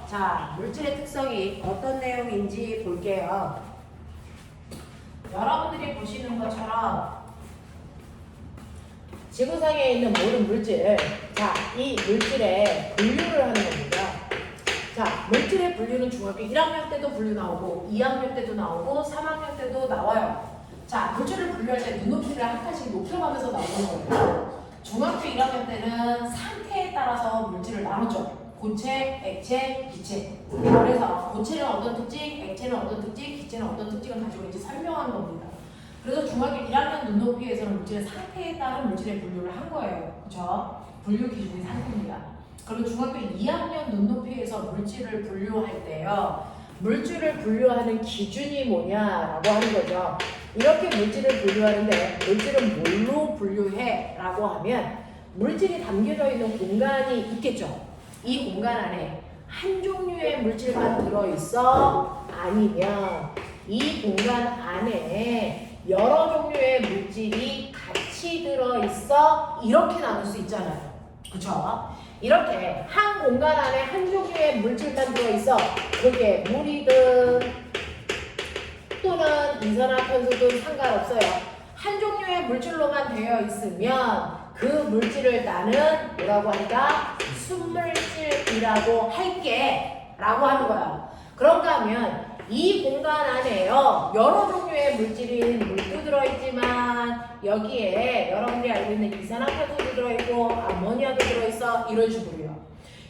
자, 물질의 특성이 어떤 내용인지 볼게요. 여러분들이 보시는 것처럼 지구상에 있는 모든 물질, 자, 이 물질의 분류를 하는 겁니다. 자, 물질의 분류는 중학교 1학년 때도 분류 나오고 2학년 때도 나오고 3학년 때도 나와요. 자, 물질을 분류할 때 눈높이를 한 칸씩 높여가면서 나오는 거예요. 중학교 1학년 때는 상태에 따라서 물질을 나누죠. 고체, 액체, 기체. 그래서 고체는 어떤 특징, 액체는 어떤 특징, 기체는 어떤 특징을 가지고 있는지 설명하는 겁니다. 그래서 중학교 1학년 눈높이에서는 물질의 상태에 따른 물질의 분류를 한 거예요. 그렇죠? 분류 기준이 상태입니다. 그리고 중학교 2학년 눈높이에서 물질을 분류할 때요. 물질을 분류하는 기준이 뭐냐라고 하는 거죠. 이렇게 물질을 분류하는데 물질은 뭘로 분류해? 라고 하면 물질이 담겨져 있는 공간이 있겠죠. 이 공간 안에 한 종류의 물질만 들어있어? 아니면 이 공간 안에 여러 종류의 물질이 같이 들어있어? 이렇게 나눌 수 있잖아요. 그쵸? 이렇게 한 공간 안에 한 종류의 물질만 들어있어. 그게 물이든 또는 이산화탄소든 상관없어요. 한 종류의 물질로만 되어 있으면 그 물질을 나는 뭐라고 한다? 순물질이라고 할게 라고 하는 거야. 그런가 하면 이 공간 안에요 여러 종류의 물질인 물도 들어있지만 여기에 여러분들이 알고 있는 이산화탄소도 들어있고 암모니아도 들어있어. 이런 식으로요.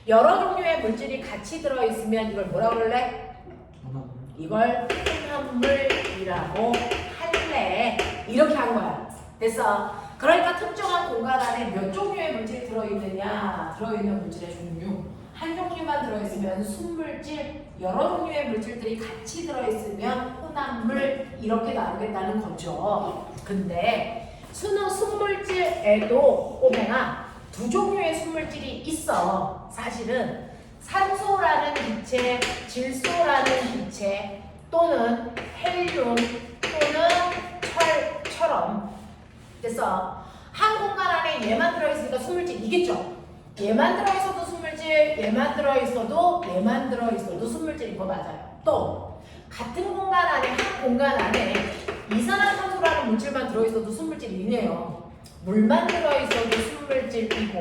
여러 종류의 물질이 같이 들어있으면 이걸 뭐라고 그럴래? 이걸 혼합물이라고 할래. 이렇게 한 거야. 됐어? 그러니까 특정한 공간 안에 몇 종류의 물질이 들어있느냐, 들어있는 물질의 종류. 한 종류만 들어있으면 순물질, 여러 종류의 물질들이 같이 들어있으면 혼합물, 이렇게 나누겠다는 거죠. 근데 순물질에도 꼬맹아 두 종류의 순물질이 있어. 사실은 산소라는 기체, 질소라는 기체 또는 헬륨 또는 철처럼 됐어. 한 공간 안에 얘만 들어있으니까 순물질이겠죠. 얘만 들어있어도 순물질, 얘만 들어있어도 순물질인 거 맞아요. 또 같은 공간 안에 한 공간 안에 이산화탄소라는 물질만 들어있어도 순물질이네요. 물만 들어있어도 순물질이고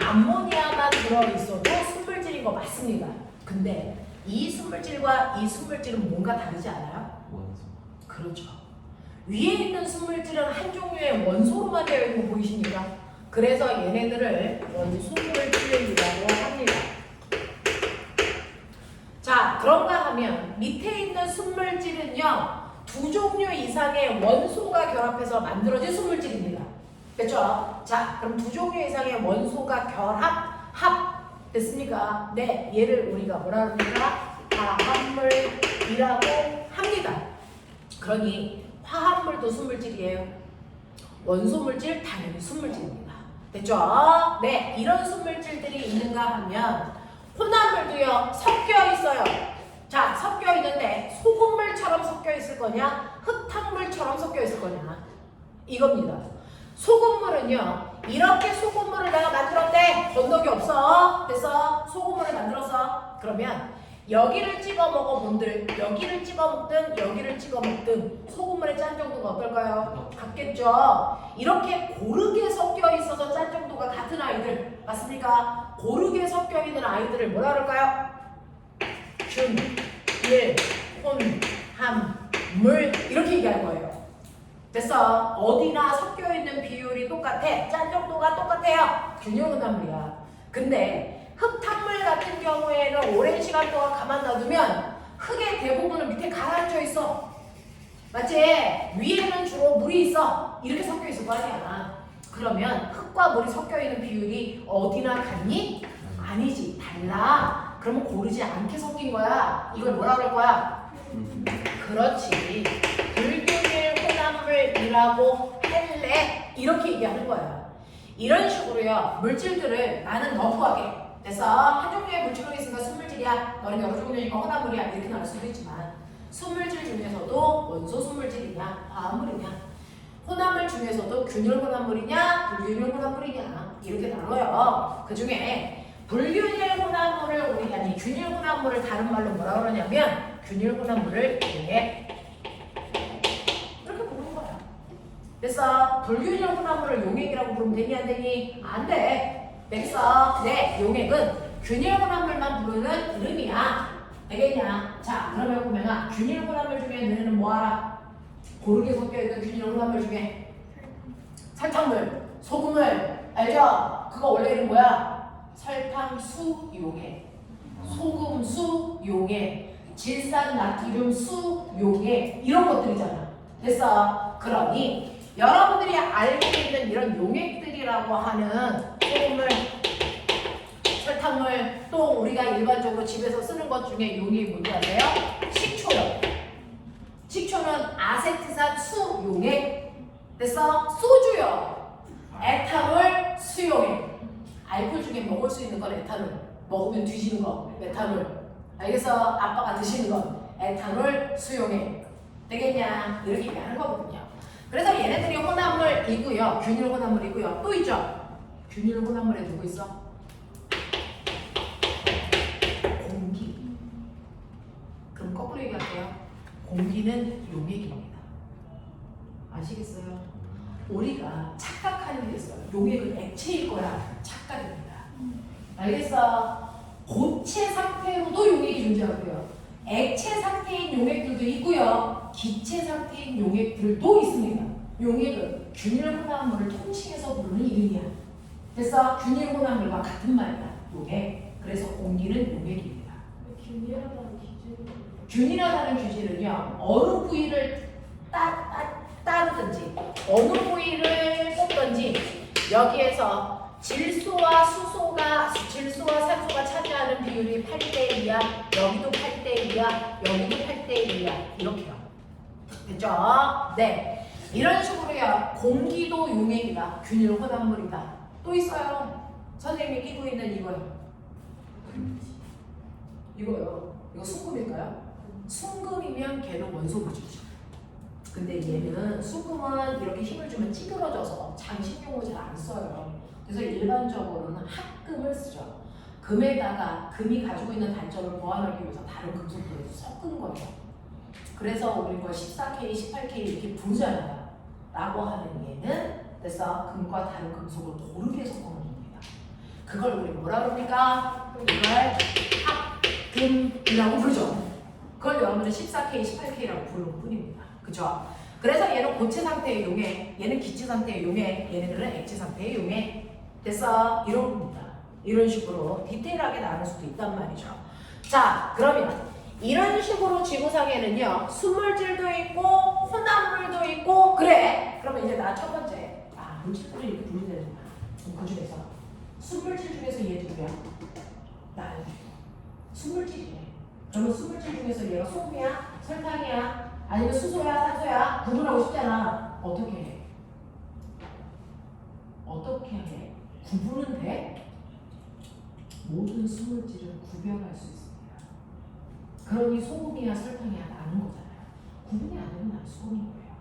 암모니아만 들어있어도 순물질인 거 맞습니다. 근데 이 순물질과 이 순물질은 뭔가 다르지 않아요? 원소. 그렇죠. 위에 있는 순물질은 한 종류의 원소로만 되어 있는 거 보이십니까? 그래서 얘네들을 원소물질이라고 합니다. 자, 그런가 하면 밑에 있는 순물질은요 두 종류 이상의 원소가 결합해서 만들어진 순물질입니다. 됐죠? 자, 그럼 두 종류 이상의 원소가 합 됐습니까? 네, 얘를 우리가 뭐라 합니까? 화합물이라고 합니다. 그러니 화합물도 순물질이에요. 원소물질 당연히 순물질입니다. 됐죠? 네, 이런 순물질들이 있는가 하면 혼합물도요 섞여 있어요. 자, 섞여 있는데 소금물처럼 섞여 있을 거냐, 흙탕물처럼 섞여 있을 거냐, 이겁니다. 소금물은요 이렇게 소금물을 내가 만들었대. 건더기 없어. 됐어? 소금물을 만들었어. 그러면 여기를 찍어 먹어본들 여기를 찍어 먹든 여기를 찍어 먹든 소금물의 짠 정도가 어떨까요? 같겠죠. 이렇게 고르게 섞여 있어서 짠 정도가 같은 아이들 맞습니까? 고르게 섞여 있는 아이들을 뭐라 그럴까요? 균, 일, 혼, 함, 물 이렇게 얘기할 거예요. 됐어? 어디나 섞여 있는 비율이 똑같아. 짠 정도가 똑같아요. 균형 혼합물이야. 근데 흙탕물 같은 경우에는 오랜 시간 동안 가만 놔두면 흙의 대부분은 밑에 가라앉아 있어. 맞지? 위에는 주로 물이 있어. 이렇게 섞여 있을 거 아니야. 그러면 흙과 물이 섞여 있는 비율이 어디나 같니? 아니지. 달라. 그러면 고르지 않게 섞인 거야. 이걸 뭐라 그럴 거야? 그렇지. 불균일 혼합물이라고 할래? 이렇게 얘기하는 거야. 이런 식으로요. 물질들을 나는 너무하게 됐어? 한 종류의 물질로 있으니까 순물질이야. 너는 여러 종류니까 혼합물이야. 이렇게 나눌 수도 있지만 순물질 중에서도 원소 순물질이냐 화합물이냐 혼합물 중에서도 균일 혼합물이냐 불균일 혼합물이냐 이렇게 나눠요. 그 중에 불균일 혼합물을 우리 아니 균일 혼합 혼합물을 다른 말로 뭐라 그러냐면 균일 혼합물을 용액 이렇게 부르는 거야. 그래서 불균일 혼합물을 용액이라고 부르면 되니 안 되니? 안 돼. 그래서 네, 용액은 균일 혼합물만 부르는 이름이야. 되겠냐? 자, 그러면 보면은 균일 혼합물 중에 너네는 뭐 알아? 고르게 섞여있는 균일 혼합물 중에 설탕물, 소금물 알죠? 그거 원래 이름 뭐야? 설탕, 수, 용액, 소금, 수, 용액, 질산, 나트륨, 수, 용액 이런 것들이잖아. 됐어? 그러니 여러분들이 알고 있는 이런 용액들이라고 하는 소금물, 설탕물, 또 우리가 일반적으로 집에서 쓰는 것 중에 용액이 뭔지 아세요? 식초요. 식초는 아세트산 수 용액. 됐어? 소주요. 에탄올 수용액. 알코올 중에 먹을 수 있는 건 에탄올. 먹으면 뒤지는 거 메탄올. 알겠어? 아빠가 드시는 건 에탄올 수용액. 되겠냐? 이렇게 얘기하는 거거든요. 그래서 얘네들이 혼합물이고요. 균일 혼합물이고요. 또 있죠? 균일 혼합물에 누구 있어? 공기. 그럼 거꾸로 얘기할게요. 공기는 용액입니다. 아시겠어요? 우리가 착각하는 게 있어요. 용액은 액체일 거라 착각입니다. 알겠어? 고체 상태로도 용액이 존재하고요. 액체 상태인 용액들도 있고요. 기체 상태인 용액들도 있습니다. 용액은 균일 혼합물을 통칭해서 부르는 이름이야. 그래서 균일 혼합물과 같은 말이야. 용액. 그래서 공기는 용액입니다. 균일하다는 기준이 균일하다는 기준은요. 어느 부위를 따르든지 어느 부위를 뽑든지 여기에서 질소와 산소가 차지하는 비율이 8대2야. 여기도 8대2야. 여기도 8대1이야. 이렇게요. 됐죠? 네. 이런 식으로요. 공기도 용액이다. 균일 혼합물이다. 또 있어요. 선생님이 끼고 있는 이거요. 이거요. 이거 순금일까요? 순금이면 걔는 원소 물질이죠. 근데 얘는 순금은 이렇게 힘을 주면 찌그러져서 장식용으로 잘 안 써요. 그래서 일반적으로는 합금을 쓰죠. 금에다가 금이 가지고 있는 단점을 보완하기 위해서 다른 금속들을 섞은 거예요. 그래서 우리 이걸 14K, 18K 이렇게 부르잖아요. 라고 하는 얘는 그래서 금과 다른 금속을 고르게 섞어놓은 겁니다. 그걸 우리 뭐라 그럽니까? 이걸 합금이라고 부르죠. 그걸 여러분은 14K, 18K라고 부르는 뿐입니다. 그죠? 그래서 얘는 고체 상태의 용액, 얘는 기체 상태의 용액, 얘네들은 액체 상태의 용액. 됐어? 이런 겁니다. 이런 식으로 디테일하게 나눌 수도 있단 말이죠. 자, 그러면 이런 식으로 지구상에는요, 순물질도 있고, 혼합물도 있고, 그래. 그러면 이제 나 첫 번째, 물질들을 이렇게 부르면 되는구나. 그 중에서 순물질 중에서 얘 누구야? 나는 순물질이네. 그러면 순물질 중에서 얘가 소금이야? 설탕이야? 아니면 수소야? 산소야? 구분하고 싶잖아. 어떻게 해? 어떻게 해? 구분은 돼? 모든 순물질은 구별할 수 있습니다. 그러니 소금이야 설탕이야 나는 거잖아요. 구분이 안 되면 난 수금인 거예요.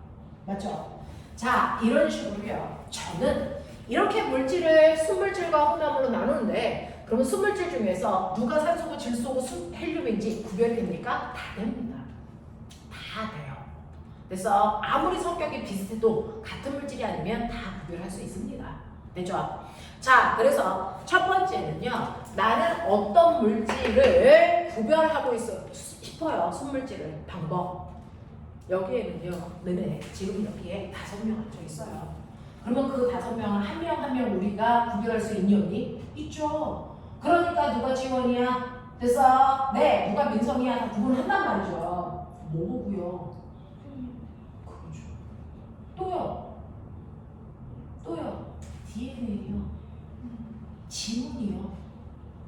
맞죠? 자, 이런 식으로요. 저는 이렇게 물질을 순물질과 혼합물로 나누는데 그러면 순물질 중에서 누가 산소고 질소고 헬륨인지 구별이 됩니까? 다 됩니다. 다 돼요. 그래서 아무리 성격이 비슷해도 같은 물질이 아니면 다 구별할 수 있습니다. 되죠? 자, 그래서 첫 번째는요. 나는 어떤 물질을 구별하고 싶어요. 순물질을. 방법. 여기에는요. 너네 지금 여기에 5명 앉아 있어요. 그러면 그 5명을 한 명 한 명 우리가 구별할 수 있니 없니? 있죠. 그러니까 누가 지원이야? 됐어? 네. 누가 민성이야? 다 구분한단 말이죠. 뭐고요? 그거죠. 또요. DNA요. 지문이요.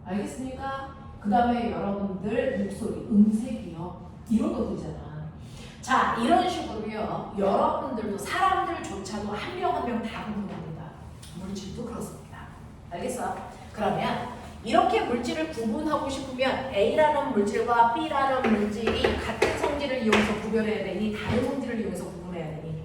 알겠습니까? 그 다음에 여러분들 목소리, 음색이요. 이런 것들이잖아. 자, 이런 식으로요. 여러분들도 사람들조차도 한 명 한 명 다 구분합니다. 물질도 그렇습니다. 알겠어? 그러면 이렇게 물질을 구분하고 싶으면 A라는 물질과 B라는 물질이 같은 성질을 이용해서 구별해야 되니 다른 성질을 이용해서 구분해야 되니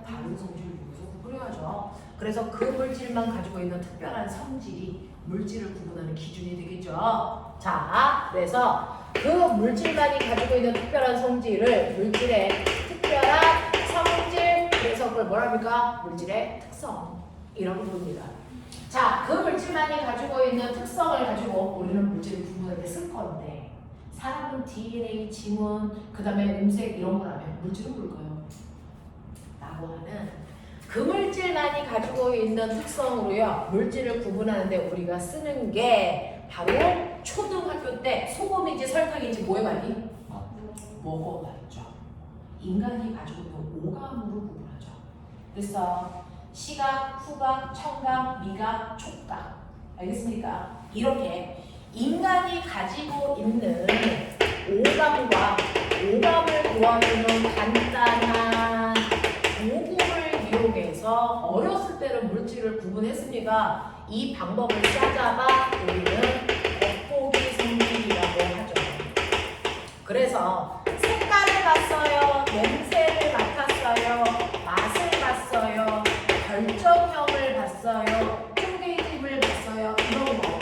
다른 성질을 이용해서 구분해야죠. 그래서 그 물질만 가지고 있는 특별한 성질이 물질을 구분하는 기준이 되겠죠. 자, 그래서 그 물질만이 가지고 있는 특별한 성질을 물질의 특별한 성질, 그래서 그걸 뭐라 합니까? 물질의 특성이라고 부릅니다. 자, 그 물질만이 가지고 있는 특성을 가지고 우리는 물질을 구분할 때 쓸 건데, 사람은 DNA, 지문, 그 다음에 음색 이런 거라면 물질은 뭘까요? 라고 하는 그 물질만이 가지고 있는 특성으로요, 물질을 구분하는데 우리가 쓰는 게 바로 초등학교 때 소금인지 설탕인지 뭐에 많이? 뭐가 많죠. 인간이 가지고 있는 오감으로 구분하죠. 그래서 시각, 후각, 청각, 미각, 촉각. 알겠습니까? 이렇게 인간이 가지고 있는 오감과 오감을 도와주는 간단한 도구를 이용해서 어렸을 때는 물질을 구분했습니다. 이 방법을 찾아봐 우리는 겉보기 성질이라고 하죠. 그래서 색깔을 봤어요, 냄새를 맡았어요, 맛을 봤어요, 결정형을 봤어요, 쪼개짐을 봤어요, 이런 거.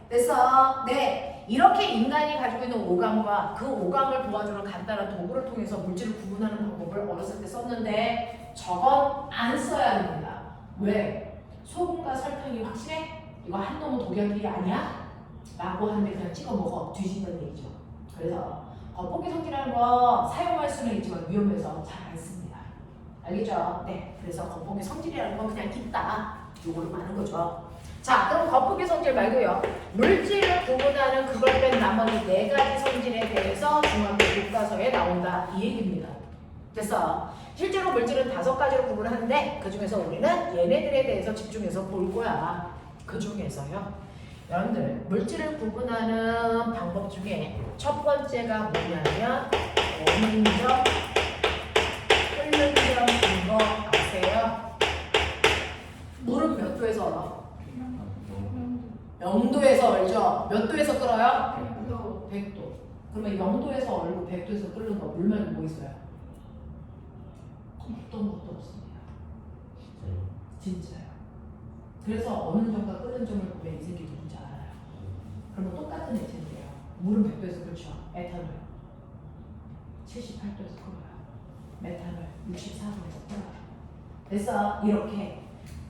그래서 네, 이렇게 인간이 가지고 있는 오감과 그 오감을 도와주는 간단한 도구를 통해서 물질을 구분하는 방법을 어렸을 때 썼는데 저건 안 써야 됩니다. 왜? 소금과 설탕이 확실해? 이거 한 놈은 독약이 아니야? 라고 하는데 그냥 찍어 먹어. 뒤진다는 얘기죠. 그래서 겉보기 성질이라는 거 사용할 수는 있지만 위험해서 잘 안 씁니다. 알겠죠? 네. 그래서 겉보기 성질이라는 건 그냥 있다. 요거로 많은 거죠. 자, 그럼 겉보기 성질 말고요. 물질을 구분하는 그걸 뺀 나머지 4가지 성질에 대해서 중학교 교과서에 나온다. 이 얘기입니다. 그래서 실제로 물질은 5가지로 구분하는데 그 중에서 우리는 얘네들에 대해서 집중해서 볼 거야. 그 중에서요. 여러분들 물질을 구분하는 방법 중에 첫 번째가 뭐냐면 어는 점, 끓는 점인 거 아세요? 물은 몇 도에서 얼어? 0도에서 얼죠? 몇 도에서 끓어요? 100도. 그러면 0도에서 얼고 100도에서 끓는 거 물 말고 뭐 있어요? 어떤 것도 없습니다. 진짜요. 그래서 어느 점과 끓는 점을 보면 이 새끼 누군지 알아요. 그러면 똑같은 액체인데요. 물은 100도에서 끓죠. 에탄올 78도에서 끓어요. 메탄올 64도에서 끓어요. 그래서 이렇게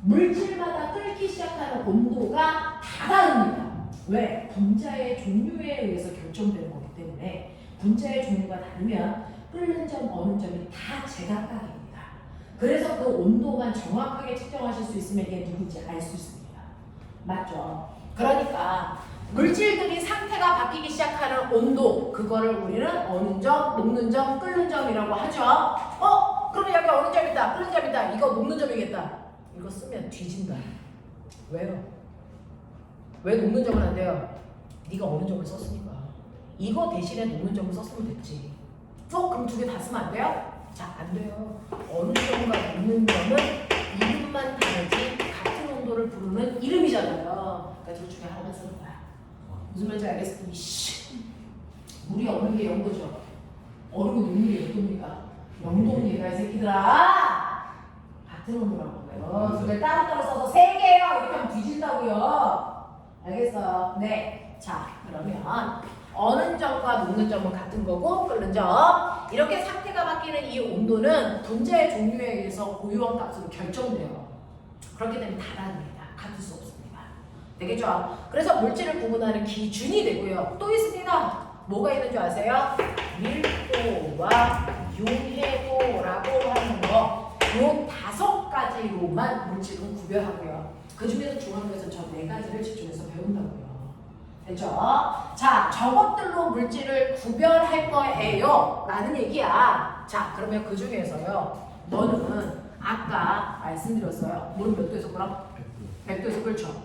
물질마다 끓기 시작하는 온도가 다 다릅니다. 왜? 분자의 종류에 의해서 결정되는 거기 때문에 분자의 종류가 다르면 끓는 점, 어는 점이 다 제각각입니다. 그래서 그 온도만 정확하게 측정하실 수 있으면 이게 누군지 알 수 있습니다. 맞죠? 그러니까 물질들이 상태가 바뀌기 시작하는 온도, 그거를 우리는 어는 점, 녹는 점, 끓는 점이라고 하죠. 그러면 여기 어는 점이다, 끓는 점이다, 이거 녹는 점이겠다. 이거 쓰면 뒤진다. 왜요? 왜 녹는 점은 안 돼요? 네가 어느 점을 썼으니까. 이거 대신에 녹는 점을 썼으면 됐지. 그럼 2개 다 쓰면 안 돼요? 자, 안 돼요. 어느 점과 녹는 점은 이름만 다르지 같은 온도를 부르는 이름이잖아요. 그러니까 둘 중에 하나만 쓰는 거야. 무슨 말인지 알겠습니까? 물이 얼는 게 0도죠. 얼음이 녹는 게 몇 도입니까? 0도입니다, 이 새끼들아. 같은 온도라고 해요. 그걸 따로따로 써서 3개예요. 이렇게 하면 뒤진다고요. 알겠어? 네. 자, 그러면 어는 점과 녹는 점은 같은 거고 끓는 점. 이렇게 상태가 바뀌는 이 온도는 분자의 종류에 의해서 고유한 값으로 결정돼요. 그렇기 때문에 다 다릅니다. 같을 수 없습니다. 되겠죠? 그래서 물질을 구분하는 기준이 되고요. 또 있습니다. 뭐가 있는 줄 아세요? 밀도와 용해도라고 하는 거. 요 5가지로만 물질은 구별하고요. 그 중에서 중학교에서 저 4가지를 집중해서 배운다고요. 됐죠? 자, 저것들로 물질을 구별할 거예요 라는 얘기야. 자, 그러면 그 중에서요, 너는 아까 말씀드렸어요. 물은 몇 도에서 끓어? 100도에서 끓죠.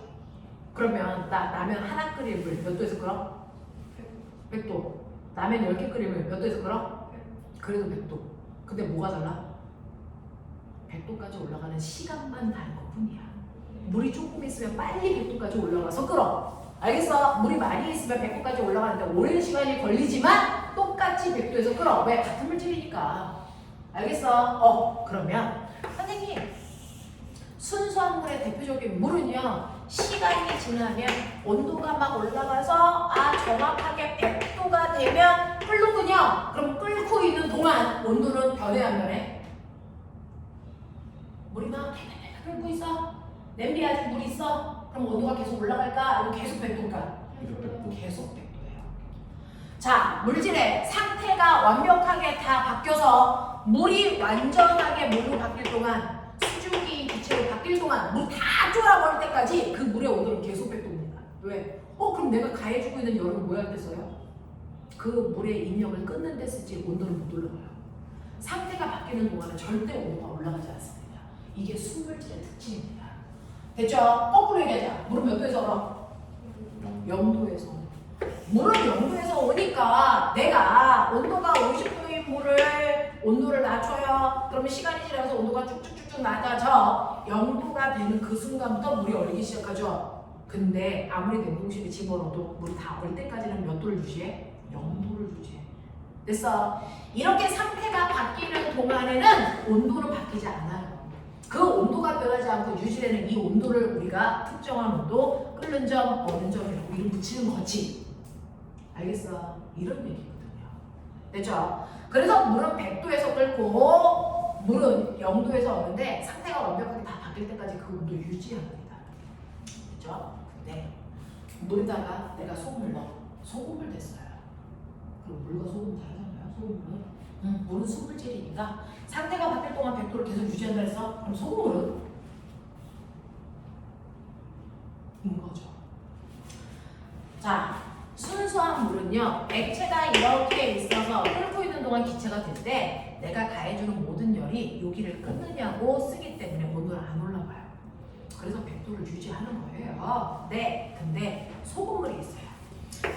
그러면 나 라면 하나 끓일 물 몇 도에서 끓어? 100도. 라면 10개 끓이면 몇 도에서 끓어? 그래도 100도. 근데 뭐가 달라? 100도까지 올라가는 시간만 다른 것 뿐이야. 물이 조금 있으면 빨리 100도까지 올라가서 끓어. 알겠어? 물이 많이 있으면 100도까지 올라가는데 오랜 시간이 걸리지만 똑같이 100도에서 끓어. 왜? 같은 물질이니까. 알겠어? 그러면 선생님, 순수한 물의 대표적인 물은요, 시간이 지나면 온도가 막 올라가서 정확하게 100도가 되면 끓는군요. 그럼 끓고 있는 동안 온도는 변해 안 변해? 물이 막 달달달 끓고 있어? 냄비에 아직 물 있어? 그럼 온도가 계속 올라갈까? 아니면 계속 100도일까? 계속 100도예요. 자, 물질의 상태가 완벽하게 다 바뀌어서 물이 완전하게 물로 바뀔 동안, 수증기 기체로 바뀔 동안 물 다 쫄아버릴 때까지 그 물의 온도는 계속 100도입니다. 왜? 그럼 내가 가해주고 있는 열은 뭐야 됐어요? 그 물의 입력을 끊는 데 쓸지 온도는 못 올라가요. 상태가 바뀌는 동안은 절대 온도가 올라가지 않습니다. 이게 순물질의 특징입니다. 됐죠? 거꾸로 얘기하자. 물은 몇 도에서 얼어? 0도에서. 물은 0도에서 오니까 내가 온도가 50도인 물을 온도를 낮춰요. 그러면 시간이 지나서 온도가 쭉쭉쭉쭉 낮아져 0도가 되는 그 순간부터 물이 얼기 시작하죠. 근데 아무리 냉동실에 집어넣어도 물이 다 얼 때까지는 몇 도를 유지해? 0도를 유지해. 됐어. 이렇게 상태가 바뀌는 동안에는 온도는 바뀌지 않아요. 그 온도가 변하지 않고 유지되는 이 온도를 우리가 특정한 온도, 끓는 점, 얼는 점이라고 이름 붙이는 거지. 알겠어? 이런 얘기거든요. 됐죠? 그래서 물은 100도에서 끓고 물은 0도에서 얼는데 상태가 완벽하게 다 바뀔 때까지 그 온도 유지합니다. 됐죠? 네. 물에다가 내가 소금을 넣어. 소금을 댔어요. 그럼 물과 소금 다르잖아요. 소금은. 물은 순물질이니까 상태가 바뀔 동안 100도를 계속 유지한다 했어? 그럼 소금물은? 거죠. 자, 순수한 물은요, 액체가 이렇게 있어서 끓고 있는 동안 기체가 될 때 내가 가해주는 모든 열이 여기를 끓느냐고 쓰기 때문에 온도는 안 올라가요. 그래서 100도를 유지하는 거예요. 네, 근데 소금물이 있어요.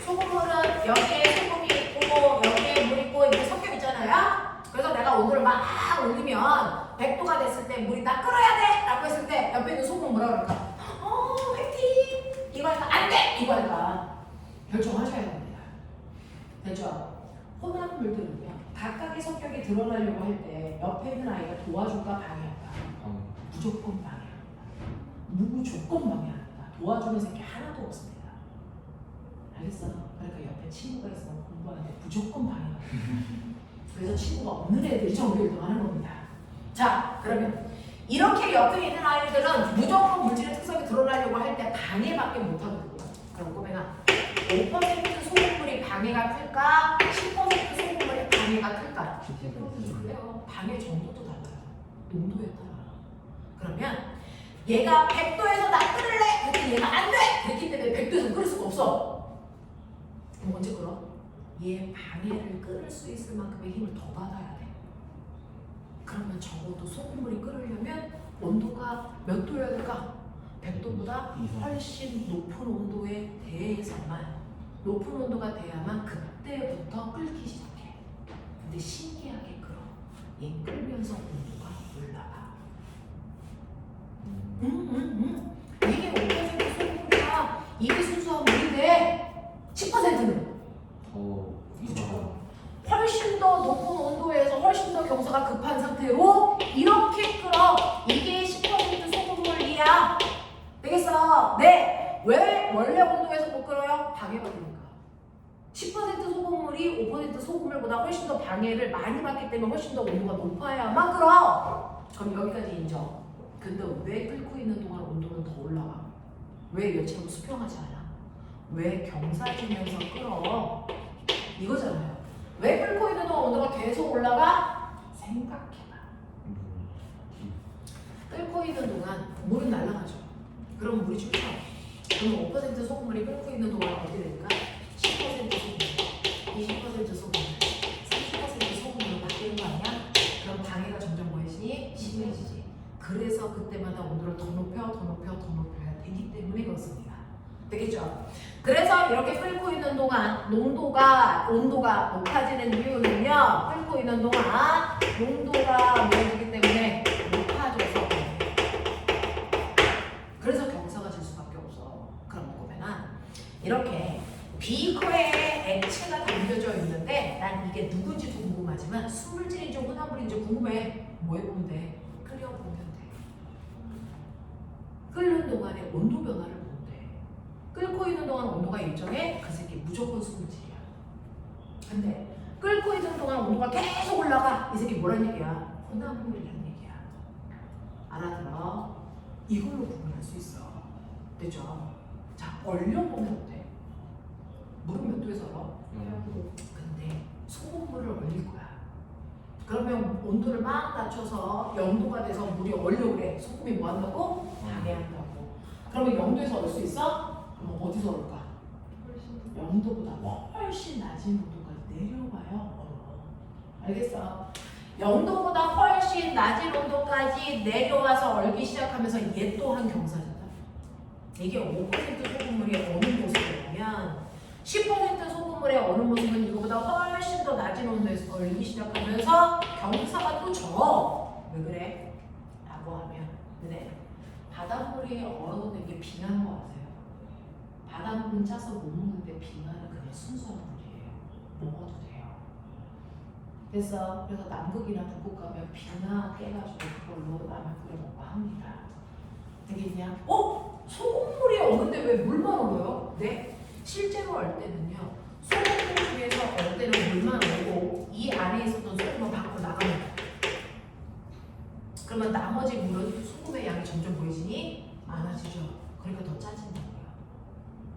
소금물은 여기에 소금이 있고 여기에 물 있고 이렇게 섞여 있잖아요. 그래서 내가 온도를 막 올리면 100도가 됐을 때 물이 나 끓어야 돼! 라고 했을 때 옆에 있는 소금 뭐라 그럴까? 화이팅! 이거 할까? 안 돼! 이거 할까? 결정하셔야 됩니다. 됐죠? 혼합 물들은요, 각각의 성격이 드러나려고 할 때 옆에 있는 아이가 도와줄까 방해할까? 무조건 방해합니다. 무조건 방해합니다. 도와주는 새끼 하나도 없습니다. 알겠어? 그러니까 옆에 친구가 있으면 공부하는데 무조건 방해합니다. 그래서 친구가 없는 애들이 정규 1등 하는 겁니다. 자, 그러면 이렇게 옆에 있는 아이들은 무조건 물질의 특성이 드러나려고 할 때 방해밖에 못하거든요. 그럼 꼬맹아, 5% 소금물이 방해가 클까? 10% 소금물이 방해가 클까? 방해 정도도 달라요. 농도에 따라. 그러면 얘가 100도에서 나 끓을래? 그랬더니 얘가 안 돼! 그랬기 때문에 100도에서 끓을 수가 없어. 그럼 언제 끓어? 얘 방해를 끓을 수 있을 만큼의 힘을 더 받아야 돼. 그러면 적어도 소금물이 끓으려면 온도가 몇 도여야 될까? 100도보다 훨씬 높은 온도에 대해서만, 높은 온도가 돼야만 그때부터 끓기 시작해. 근데 신기하게 끓어. 얘 끓면서 온도가 올라가. 이게 5% 소금물이야. 이게 순수한 물인데 10%는 그렇죠. 훨씬 더 높은 온도에서 훨씬 더 경사가 급한 상태로 이렇게 끓어. 이게 10% 소금물이야. 되겠어? 네. 왜 원래 온도에서 못 끓어요? 방해받으니까. 10% 소금물이 5% 소금물보다 훨씬 더 방해를 많이 받기 때문에 훨씬 더 온도가 높아야만 끓어. 그럼 여기까지 인정. 근데 왜 끓고 있는 동안 온도는 더 올라가? 왜 여체로 수평하지 않아? 왜 경사지면서 끓어? 이거잖아요. 왜 끓고 있는 동안 온도가 계속 올라가? 생각해봐. 끓고 있는 동안 물은 날아가죠. 그럼 물이 춥죠. 그럼 5% 소금물이 끓고 있는 동안 어떻게 될까? 10% 소금물, 20% 소금물, 30% 소금물로 바뀌는 거 아니야? 그럼 방해가 점점 뭐해지니? 심해지지. 그래서 그때마다 온도를 더 높여야 되기 때문에 그렇습니다. 되겠죠? 그래서 이렇게 끓고 있는 동안 온도가 높아지는 이유는요. 끓고 있는 동안 농도가 뭐해지기 때문에 높아져서 그래서 경사가 질 수밖에 없어. 그럼 보면은 이렇게 비커에 액체가 담겨져 있는데 난 이게 누군지도 궁금하지만 순물질인지 혼합물인지 궁금해. 뭐 해보면 돼? 끓여보면 돼. 끓는 동안에 온도 변화를 끓고 있는 동안 온도가 일정해? 그 새끼 무조건 수분질이야. 근데 끓고 있는 동안 온도가 계속 올라가? 이 새끼 뭐란 얘기야? 혼합물이라는 얘기야. 알아들어? 이걸로 구분할 수 있어. 됐죠? 자, 얼려보면 어때? 물은 몇 도에서 얼어? 근데 소금물을 얼릴 거야. 그러면 온도를 막 낮춰서 0도가 돼서 물이 얼려 그래. 소금이 뭐 한다고? 방해한다고. 그러면 0도에서 얼을 수 있어? 그럼 어디서 얼을까? 0도보다 훨씬 낮은 온도까지 내려가요. 알겠어? 0도보다 훨씬 낮은 온도까지 내려와서 얼기 시작하면서 얘 또한 경사잖아. 이게 5% 소금물이 어느 모습이냐면 10% 소금물의 어느 모습은 이거보다 훨씬 더 낮은 온도에서 얼기 시작하면서 경사가 또 져. 왜 그래? 라고 하면 네. 바닷물이 얼어도 되게 빙한 거 아세요? 바닷물은 짜서 못 먹는데 빙하는 그냥 순수한 물이에요. 먹어도 돼요. 됐어. 그래서 남극이나 북극 가면 빙하 깨가지고 그걸로 라면 끓여 먹고 합니다. 되겠냐? 소금물이 어는데 왜 물만 얼어요? 네. 실제로 얼 때는요. 소금물 중에서 얼 때는 물만 얼고 이 안에 있었던 소금을 밖으로 나갑니다. 그러면 나머지 물은 소금의 양이 점점 보이지니 많아지죠. 그러니까 더 짜진다고요.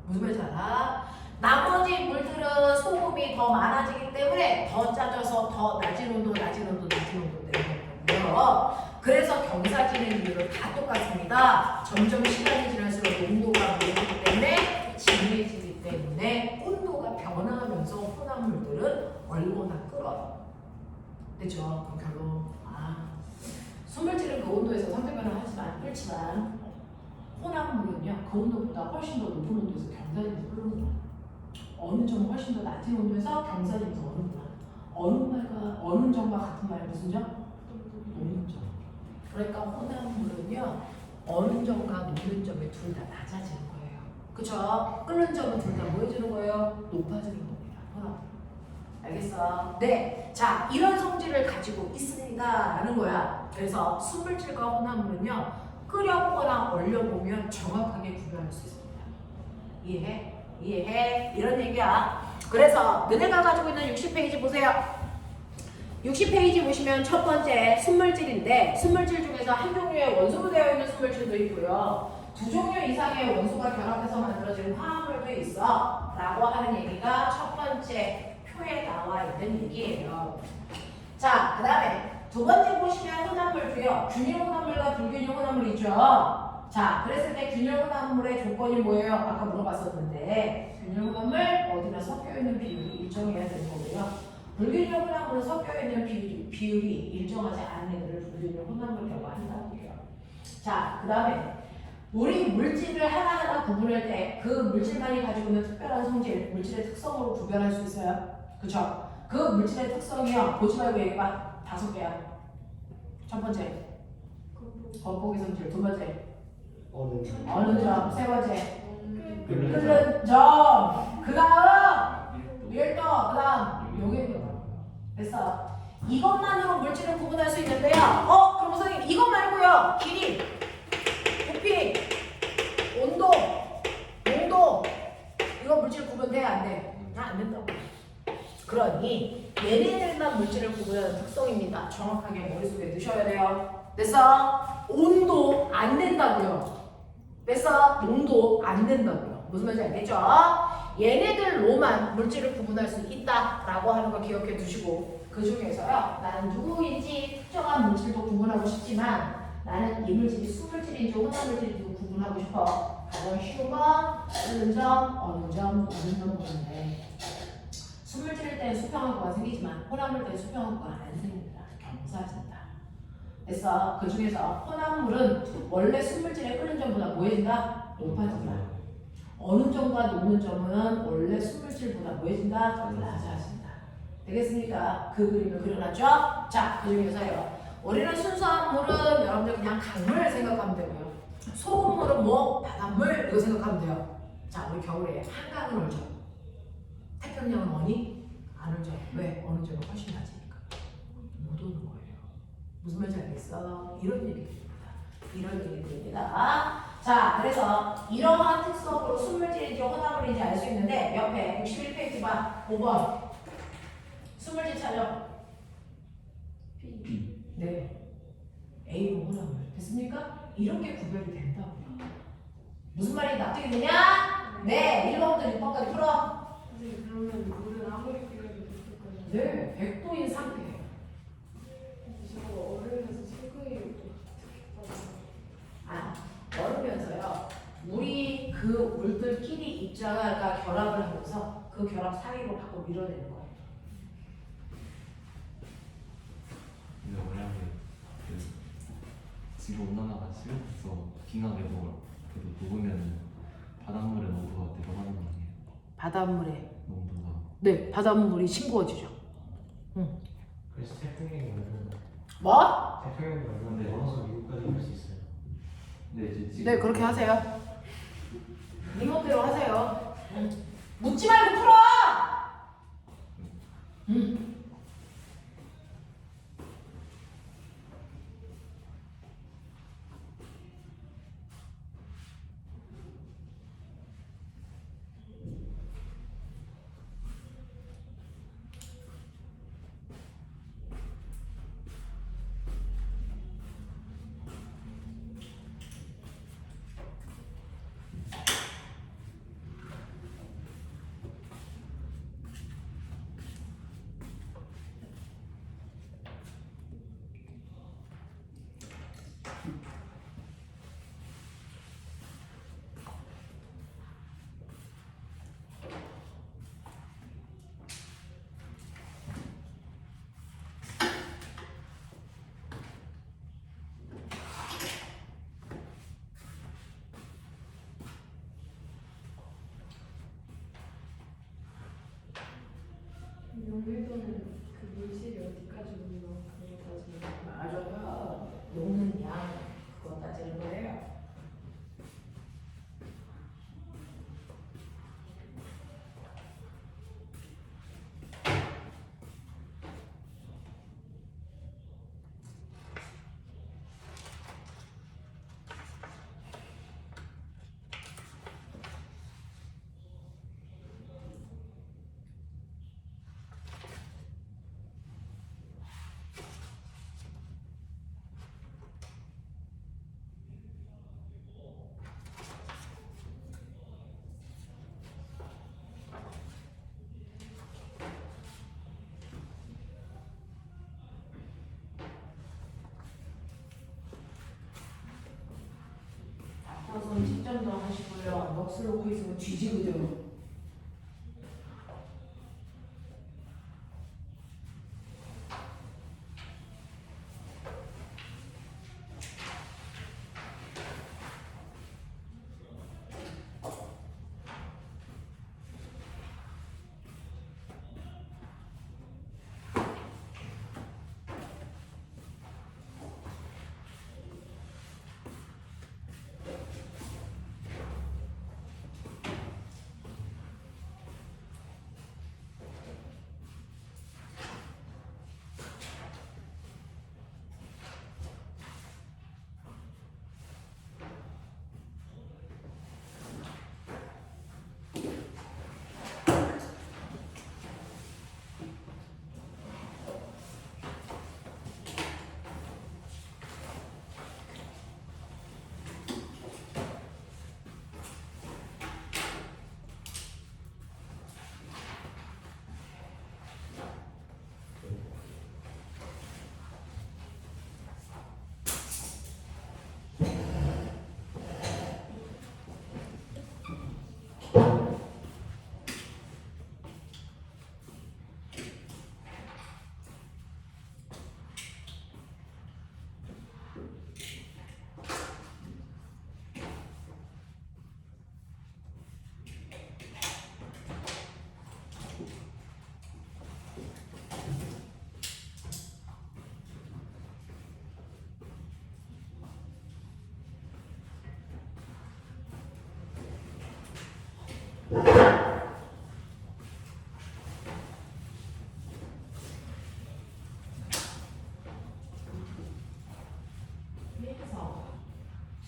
무슨 말인지 알아? 나머지 물들은 소금이 더 많아지기 때문에 더 짜져서 더 낮은 온도 내려가고요. 그래서 경사지는 이유는 다 똑같습니다. 점점 시간이 지날수록 농도가 늘기 때문에 진해지기 때문에 온도가 변화하면서 혼합물들은 얼거나 끓어요. 됐죠? 그럼 결론 수물질은 그 온도에서 상태 변화하지만 끓지만 혼합물은요 그 온도보다 훨씬 더 높은 온도에서 경사지면서 끓는구나. 어느 점 훨씬 더 낮은 온도에서 경사지면서 얼는구나. 어느 점과 같은 말 무슨 점? 녹는 점. 그러니까 혼합물은요 어느 점과 녹는 점에 둘 다 낮아지는 거예요. 그쵸? 끓는 점은 둘 다 뭐 해주는 거예요? 높아지는 겁니다. 혼합물. 알겠어? 네. 자, 이런 성질을 가지고 있습니다. 라는 거야. 그래서 수물질과 혼합물은요 끓여보거나 얼려보면 정확하게 구별할 수 있습니다. 이해해? 이해해? 이런 얘기야. 그래서 너네가 가지고 있는 60페이지 보세요. 60페이지 보시면 첫 번째 순물질인데 순물질 중에서 한 종류의 원소로 되어 있는 순물질도 있고요. 두 종류 이상의 원소가 결합해서 만들어진 화합물도 있어 라고 하는 얘기가 첫 번째 표에 나와 있는 얘기예요. 자, 그 다음에 두 번째 보시면 혼합물도요. 균일 혼합물과 불균일 혼합물이 있죠. 자, 그랬을 때 균일 혼합물의 조건이 뭐예요? 아까 물어봤었는데 균일 혼합물 어디나 섞여 있는 비율이 일정해야 되는 거고요. 불균일 혼합물은 섞여 있는 비율이 일정하지 않은 애들을 불균일 혼합물이라고 한다고요. 자, 그 다음에 우리 물질을 하나하나 구분할 때 그 물질만이 가지고 있는 특별한 성질, 물질의 특성으로 구별할 수 있어요. 그쵸? 그 물질의 특성이요. 보지 말고 얘기해봐. 5개야. 첫 번째, 겉보기 성질. 두 번째, 어느 점. 세 번째, 끓는 점. 그 다음, 밀도. 그 다음, 용액. 됐어. 이것만으로 물질을 구분할 수 있는데요. 그럼 선생님 이것 말고요. 길이, 부피, 온도, 농도. 이거 물질 구분돼? 안 돼? 안 된다고. 그러니 얘네들만 물질을 구분하는 특성입니다. 정확하게 머릿속에 넣으셔야 돼요. 됐어? 온도 안 된다고요. 됐어? 농도 안 된다고요. 무슨 말인지 알겠죠? 얘네들로만 물질을 구분할 수 있다라고 하는 거 기억해 두시고 그 중에서요. 나는 누구인지 특정한 물질도 구분하고 싶지만 나는 이 물질이 수물질인지 혼합물질인지 구분하고 싶어. 가장 쉬운 건 끓는 점, 어느 점 보는데 수물질일 때는 수평학과가 생기지만 혼합물 때는 수평학과가 안 생깁니다. 경사진다. 그래서 그 중에서 혼합물은 원래 수물질의 끓는 점보다 뭐해진다? 높아진다. 어느 점과 녹는 점은 원래 수물질보다 뭐해진다? 낮아진다. 되겠습니까? 그 그림을 그려놨죠? 자, 그 중에서요. 우리는 순수한 물은 여러분들 그냥 강물 생각하면 되고요. 소금물은 뭐? 바닷물 이거 생각하면 돼요. 자, 우리 겨울에 한강은 얼죠? 태평양은 어니? 안 얼죠? 왜? 어느 점이 훨씬 낮으니까 못 오는 거예요. 무슨 말인지 알겠어? 이런 얘기입니다. 이런 얘기입니다. 자, 그래서 이러한 특성으로 순물질인지 혼합물인지 알 수 있는데 옆에 61페이지 봐. 5번. 순물질 찾아. B. 네. A로 혼합물. 됐습니까? 이렇게 구별이 된다고요. 무슨 말이 납득이 되냐? 네. 1번부터 6번까지 풀어. 선생님 그러면 물은 아무리 끓여도 됐을까요? 네. 100도인 상태예요. 저거 얼음에서 체크해요. 아, 얼으면서요. 물이 그 물들끼리 입자가 결합을 하면서 그 결합 사이로 밖으로 밀어내는 거예요. 근데 만약에 그 지구 온난화가 심해서 빙하게 그래도 녹으면 바닷물의 농도가 내려가는 거 아니에요? 바닷물에 농도가. 네, 바닷물이 싱거워지죠. 그래서 태평양이 얼마나 뭐? 태평양이 얼마나 멀어서 미국까지 갈 수 있어요. 네, 이제 지금 네, 그렇게 하세요. 리모트로 하세요. 묻지 말고 풀어. 용밀도는 그 물질이 어디까지 오는 거 그거 따지는 맞아요. 녹는 양 그거 따지는 거예요. 우선 직전도 하시고요. 넋을 놓고 있으면 뒤지거든.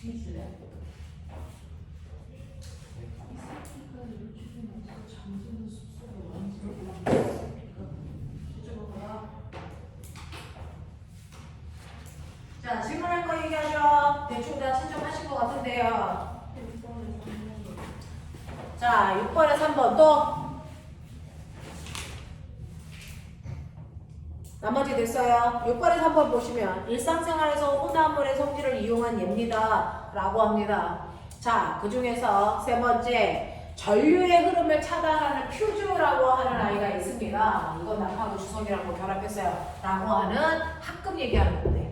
있을래? 자, 질문할 거 얘기하죠. 대충 다 채점하실 것 같은데요. 자, 6번에 3번 또. 나머지 됐어요. 6번에 3번 보시면 일상생활에서 혼합물의 성질을 이용한 예입니다. 라고 합니다. 자, 그 중에서 세 번째, 전류의 흐름을 차단하는 퓨즈라고 하는 아이가 있습니다. 이건 낙하고 주석이라고 결합했어요. 라고 하는 합금 얘기하는 건데,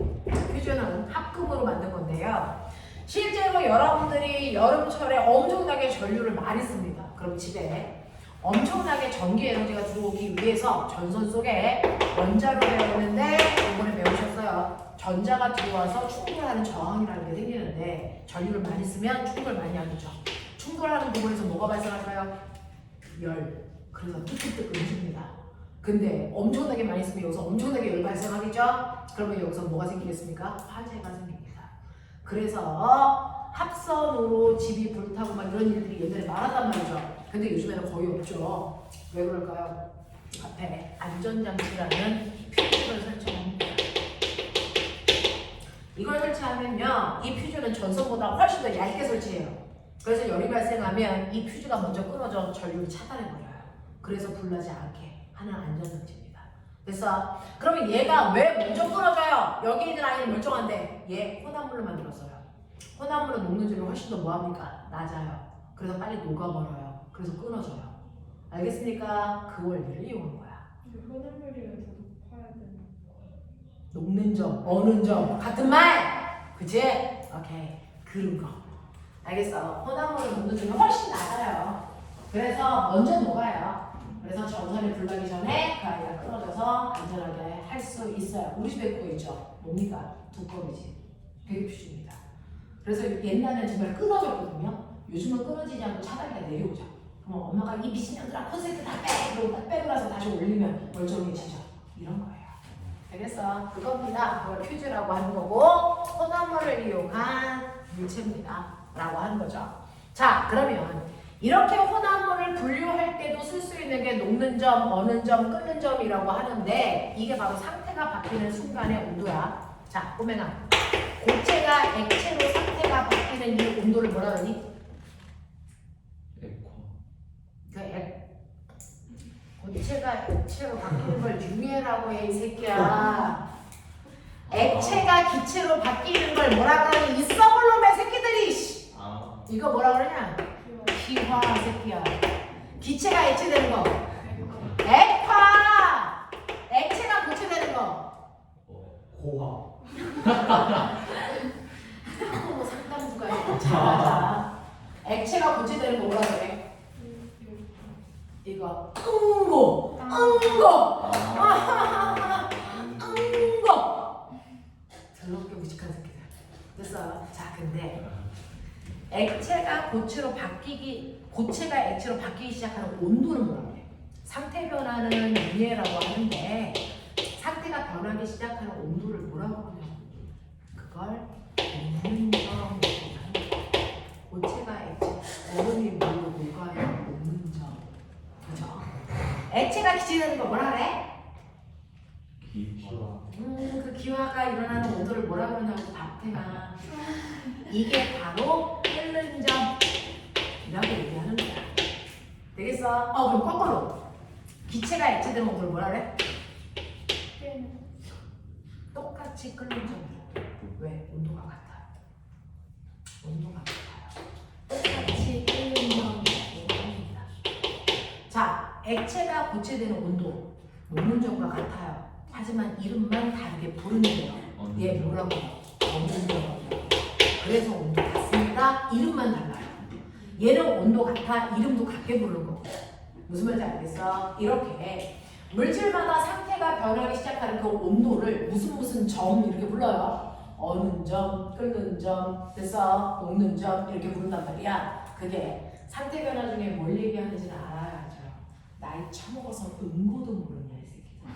퓨즈는 합금으로 만든 건데요. 실제로 여러분들이 여름철에 엄청나게 전류를 많이 씁니다. 그럼 집에 엄청나게 전기 에너지가 들어오기 위해서 전선 속에 원자로 되어 있는데 이번에 배우셨어요. 전자가 들어와서 충돌하는 저항이라는 게 생기는데 전류를 많이 쓰면 충돌 많이 하죠. 충돌하는 부분에서 뭐가 발생할까요? 열. 그래서 뜨끈뜨끈 해줍니다. 근데 엄청나게 많이 쓰면 여기서 엄청나게 열 발생하겠죠? 그러면 여기서 뭐가 생기겠습니까? 화재가 생깁니다. 그래서 합선으로 집이 불타고 막 이런 일들이 옛날에 많았단 말이죠. 근데 요즘에는 거의 없죠. 왜 그럴까요? 앞에 안전장치라는 퓨즈를 설치합니다. 이걸 설치하면요, 이 퓨즈는 전선보다 훨씬 더 얇게 설치해요. 그래서 열이 발생하면 이 퓨즈가 먼저 끊어져 전류를 차단해버려요. 그래서 불나지 않게 하는 안전장치입니다. 됐어? 그러면 얘가 왜 먼저 끊어져요? 여기 있는 아이는 멀쩡한데 얘 혼합물로 만들었어요. 혼합물은 녹는 줄이 훨씬 더 뭐합니까? 낮아요. 그래서 빨리 녹아버려요. 그래서 끊어져요. 알겠습니까? 그 원리를 이용한 거야. 혼합물이면 더 높아야 되나? 녹는 점, 어는 점 같은 말! 그치? 오케이. 그런 거. 알겠어? 혼합물은 녹는 점이 훨씬 낮아요. 그래서 먼저 녹아요. 그래서 전선이 불나기 전에 그 아이가 끊어져서 안전하게 할 수 있어요. 우리 집에 그거 있죠? 뭡니까? 두꺼비지. 되게 퓨즈입니다. 그래서 옛날에는 정말 끊어졌거든요. 요즘은 끊어지지 않고 차단기가 내려오죠. 그럼 엄마가 이 미친년들아 콘센트 다 빼! 그러고 딱 빼고 나서 다시 올리면 멀쩡해지죠. 이런 거예요. 알겠어? 그겁니다. 그걸 퓨즈라고 하는 거고 혼합물을 이용한 물체입니다. 라고 하는 거죠. 자, 그러면 이렇게 혼합물을 분류할 때도 쓸 수 있는 게 녹는 점, 어는 점, 끓는 점이라고 하는데 이게 바로 상태가 바뀌는 순간의 온도야. 자, 보면은 고체가 액체로 상태가 바뀌는 이 온도를 뭐라 그러니? 고체가 액체로 바뀌는 걸 유해라고 해, 이 새끼야. 액체가 기체로 바뀌는 걸 뭐라 그러니? 이 썩을 놈의 새끼들이! 이거 뭐라 그러냐? 기화 새끼야. 기체가 액체 되는 거. 액화! 액체가 고체 되는 거. 고화. 뭐 상담부가 잘하자. 액체가 고체 되는 거 뭐라 그래? 이거 응고! 응고! 응고! 더럽게 무식한 새끼들. 됐어. 자, 근데 액체가 고체로 액체로 바뀌기 시작하는 온도는 뭐라고 그래? 상태 변화는 유해라고 하는데 상태가 변하기 시작하는 온도를 뭐라고 그러냐? 그걸 녹는점이라고 합니다. 고체가 액체, 얼음이 물로 녹아야 녹는 점. 그죠? 액체가 기체되는 거 뭐라 그래? 기화. 그 기화가 일어나는 온도를 뭐라 그러냐고 박태가. 이게 바로 끓는 점이라고 얘기하는 거야. 되겠어? 그럼 거꾸로. 기체가 액체되는 온도를 뭐라 그래? 똑같이 끓는 점이야. 왜? 온도가 같아요. 온도가 같아요. 똑같이 끓는 점이라고 합니다. 자, 액체가 고체되는 온도, 녹는 점과 같아요. 하지만 이름만 다르게 부르는데요. 얘 뭐라고 해요? 어는 점이라고. 그래서 온도 같습니다. 이름만 달라요. 얘는 온도 같아. 이름도 같게 부르는 거고. 무슨 말인지 알겠어? 이렇게 물질마다 상태가 변하기 시작하는 그 온도를 무슨 점 이렇게 불러요. 어는 점, 끓는 점, 됐어? 녹는 점 이렇게 부른단 말이야. 그게 상태 변화 중에 뭘 얘기하는지는 알아야죠. 나이 처먹어서 응고도 모르냐 이 새끼들아.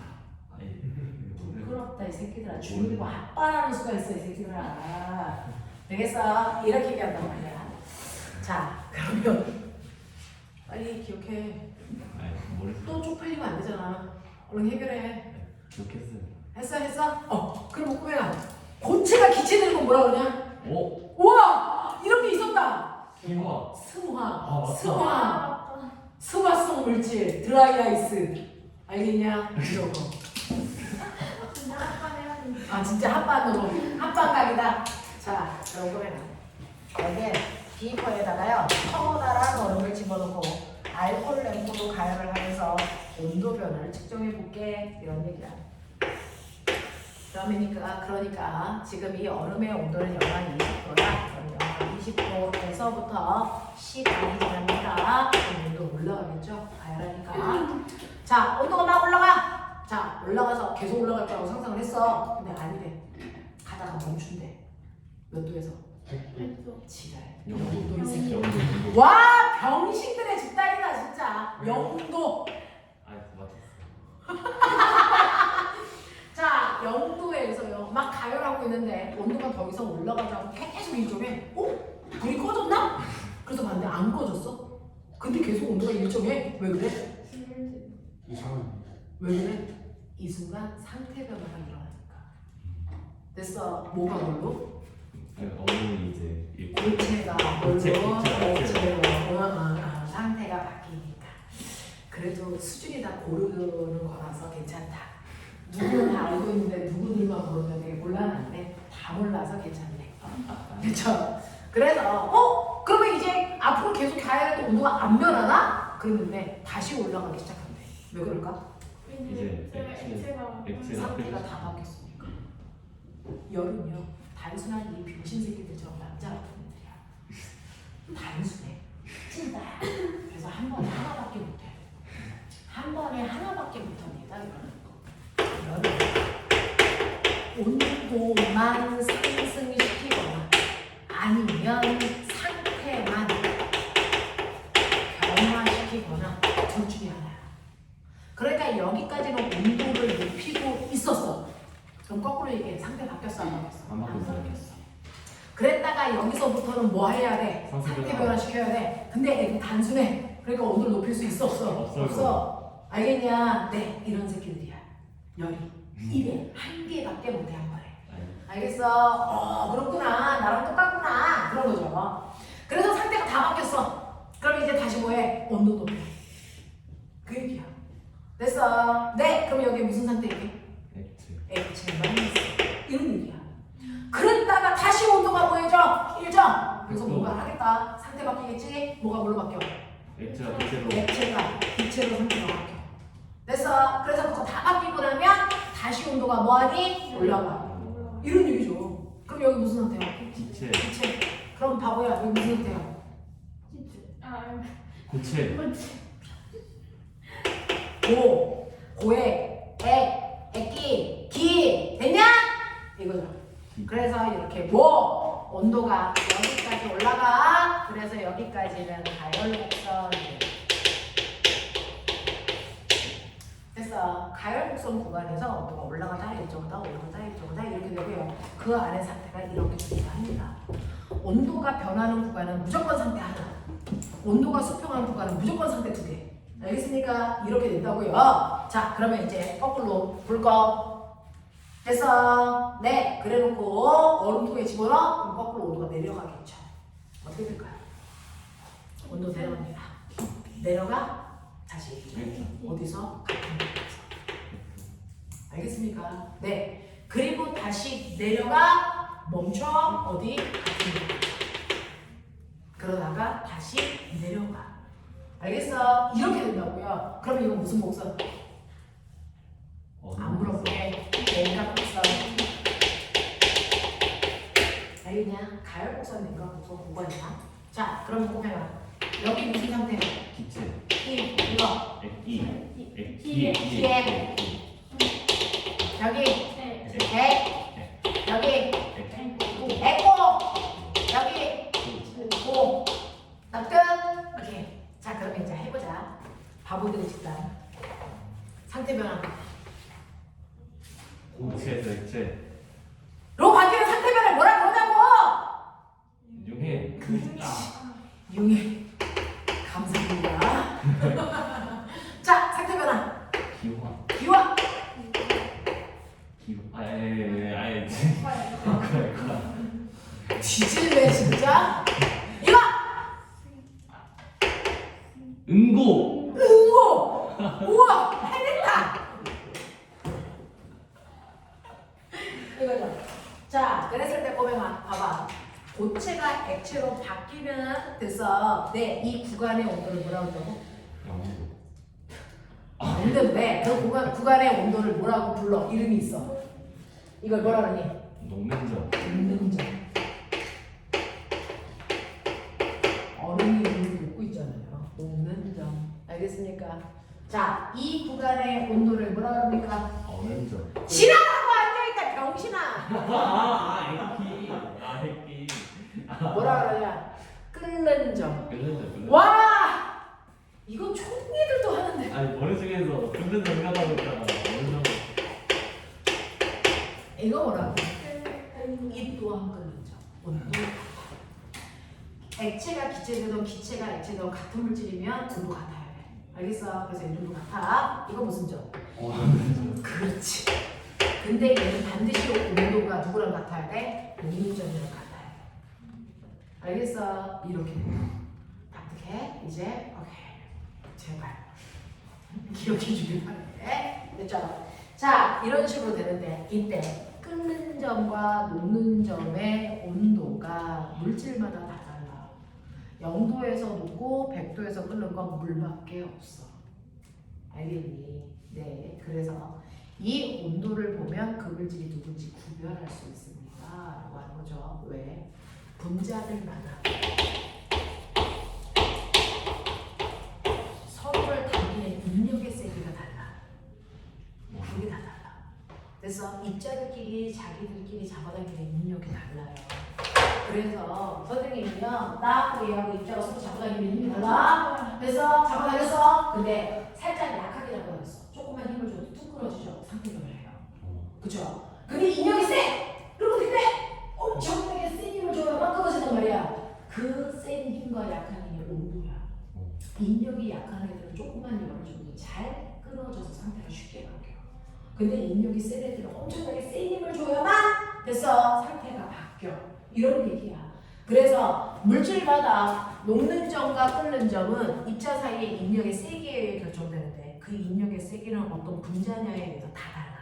부끄럽다 이 새끼들아. 죽이고 아빠라는 수가 있어 이 새끼들아. 되겠어? 이렇게 얘기한단 말이야. 자, 그러면 빨리 기억해. 아니 머릿속 또 쪽팔리면 안 되잖아. 얼른 해결해. 기억했어요. 했어? 그럼 꼬맹아, 고체가 기체 되는 건 뭐라 그러냐? 오! 우와! 이런 게 있었다. 우와! 승화, 맞다. 승화, 승화성 물질, 드라이 아이스. 알겠냐? 이런 거. 진짜 한번 해야 돼. 아 진짜 합반으로 합반각이다. 자, 그럼 꼬맹아, 여기에 비커에다가요 커다란 얼음을 집어넣고 알코올 램프로 가열을 하면서 온도 변화를 측정해 볼게. 이런 얘기야. 그러니까 지금 이 얼음의 온도는 영하 20도다. 그럼 영하 20도에서부터 시간이 지납니다. 그럼 온도 올라가겠죠? 가열하니까. 자, 온도가 막 올라가. 자, 올라가서 계속 올라갈 거라고 상상을 했어. 근데 아니래. 가다가 멈춘대. 몇 도에서? 100도. 지랄. 영도. 영도 이 새끼. 영도. 와, 병신들의 집단이다 진짜. 영도. 아 맞췄어. 자, 영도에서요. 막 가열하고 있는데 온도가 더 이상 올라가지 않고 계속 일정해. 불이 꺼졌나? 그래서 봤는데 안 꺼졌어. 근데 계속 온도가 일정해. 왜 그래? 스물지. 이상한. 왜 그래? 이 순간 상태 변화가 일어나니까. 됐어. 뭐가 뭘로? 얼음이 이제 이 고체가 뭘로? 고체가 상태가 바뀌니까. 그래도 수준이 다 고르는 거라서 괜찮다. 누구는 다 알고 있는데 누구들만 모르면 되게 곤란한데 다 몰라서 괜찮네. 그렇죠? 그래서 그러면 이제 앞으로 계속 가야 해도 온도가 안 변하나? 그랬는데 다시 올라가기 시작한대. 왜 그럴까? 이제 액체가 상태가 다 바뀌었으니까. 여름이요. 단순한 이 병신 새끼들처럼 남자 같은 애들이야. 단순해. 찐다. 그래서 한 번에 하나밖에 못해. 한 번에 하나밖에 못합니다. 이거는. 여름. 온도만 상승시키거나 아니면 상태만 변화시키거나 둘 중에 하나야. 그러니까 여기까지는 온도를 높이고 있었어. 그럼 거꾸로 얘기해. 상태 바뀌었어? 안 바뀌었어? 안 바뀌었어요. 그랬다가 여기서부터는 뭐 해야 돼? 상태 변화 시켜야 돼. 근데 이거 단순해. 그러니까 온도를 높일 수 있어? 없어? 없어. 알겠냐? 네, 이런 새끼들이야. 열이 입에 한 개밖에 못해 한 번에. 알겠어? 그렇구나. 나랑 똑같구나. 그런 거죠. 그래서 상태가 다 바뀌었어. 그럼 이제 다시 뭐해? 온도 높여. 그 얘기야. 됐어? 네. 그럼 여기 무슨 상태 얘기? 액체만 있어. 이런 얘기야. 그랬다가 다시 온도가 뭐해져? 일정. 그래서 뭐가 하겠다. 상태 바뀌겠지? 뭐가 뭘로 바뀌어? 액체가 기체로. 액체가 기체로 상태가 바뀌어. 됐어? 그래서 그거 다 바뀌고 나면 다시 온도가 뭐하니? 올라가. 이런 얘기죠. 그럼 여기 무슨 상태야? 기체. 기체. 그럼 바보야. 여기 무슨 상태야? 고체. 고액, 액기, 기. 됐냐? 이거죠. 그래서 이렇게 온도가 여기까지 올라가. 그래서 여기까지는 가열 곡선. 됐어. 가열 곡선 구간에서 온도가 올라가다 일정하다 올라가다 일정하다 이렇게 되고요. 그 안에 상태가 이렇게 존재합니다. 온도가 변하는 구간은 무조건 상태 하나. 온도가 수평하는 구간은 무조건 상태 두 개. 알겠습니까? 이렇게 된다고요. 자, 그러면 이제 거꾸로 불 거. 됐어. 네. 그래놓고 얼음통에 집어넣어. 그럼 거꾸로 온도가 내려가겠죠. 어떻게 될까요? 온도 내려갑니다. 내려가. 다시 어디서? 같은 곳에서. 알겠습니까? 네. 그리고 다시 내려가. 멈춰. 어디? 같은 곳에서. 그러다가 다시 내려가. 알겠어? 이렇게 된다고요. 그러면 이건 무슨 곡선? 안 물어보게. 내가 곡선. 알겠냐? 가열 곡선 내가 곡선 구간이야. 자, 그러면 보면 여기 무슨 상태야? 기체. 이거. 액기. 여기 네. 여기 네. 에코 여기 고 납득. 오케이. 자, 그러면 이제 해보자. 바보들의 집단. 상태 변화. 고체에서 액체. 로 바뀌는 상태 변화 뭐라 그러냐고. 뒤질래 진짜? 이거 응고. 응고. 우와 해냈다. 이거죠. 자 그랬을 때 보면 봐봐. 고체가 액체로 바뀌면 됐어. 네, 이 구간의 온도를 뭐라고 한다고? 영도. 근데 왜? 그 구간의 온도를 뭐라고 불러? 이름이 있어. 이걸 뭐라 그러니? 녹는점. 녹는점. 얼음이 물을 녹고 있잖아요. 녹는점. 알겠습니까? 자, 이 구간의 온도를 뭐라 그럽니까? 어는점. 지나가고 앉아있다 병신아. 핵기. 뭐라 그러냐? 끓는 점. 끓는점. 와! 이거 총리들도 하는데. 아니 머릿속에서 끓는 점 하다 보니까 어는점. 이거 뭐라고? 이 또한 끓는 점. 온도. 액체가 기체되던 기체가 액체되던 같은 물질이면 온도 같아야 돼. 알겠어? 그래서 이 정도 같아. 이거 무슨 점? 어는점. 그렇지. 근데 얘는 반드시 온도가 누구랑 같아야 돼? 녹는 점이랑 같아야 돼. 알겠어? 이렇게. 답득해? 이제 오케이. 제발. 기억해주길 바래. 됐죠? 자, 이런 식으로 되는데 이때 끓는 점과 녹는 점의 온도가 물질마다 다 달라. 0도에서 녹고 100도에서 끓는 건 물밖에 없어. 알겠니? 네. 그래서 이 온도를 보면 그 물질이 누군지 구별할 수 있습니다. 라고 하는 거죠. 왜? 분자들마다 서로를 당기는 인력의 세기가 달라. 그게 다 달라. 그래서 입자들끼리 자기들끼리 잡아당기는 인력이 달라요. 그래서 선생님이요, 나하고 얘하고 입자가 서로 잡아당기는 힘이 달라. 그래서 잡아당겼어. 근데 살짝 약하게 잡아당겼어. 조금만 힘을 줘도 뚝 끊어지죠. 상태 변화해요. 그쵸? 근데 인력이 세! 그리고 그때 엄청나게 센 힘을 줘야만 끊어진단 말이야. 그 센 힘과 약한 힘이 온도야. 인력이 약한 애들은 조금만 열을 줘도 잘 끊어져서 상태가 쉽게 바뀌어. 근데 인력이 센 애들은 엄청나게 센 힘을 줘야만 됐어. 상태가 바뀌어. 이런 얘기야. 그래서 물질마다 녹는 점과 끓는 점은 입자 사이의 인력의 세기에 의해 결정되는데 그 인력의 세기는 어떤 분자냐에 의해서 다 달라.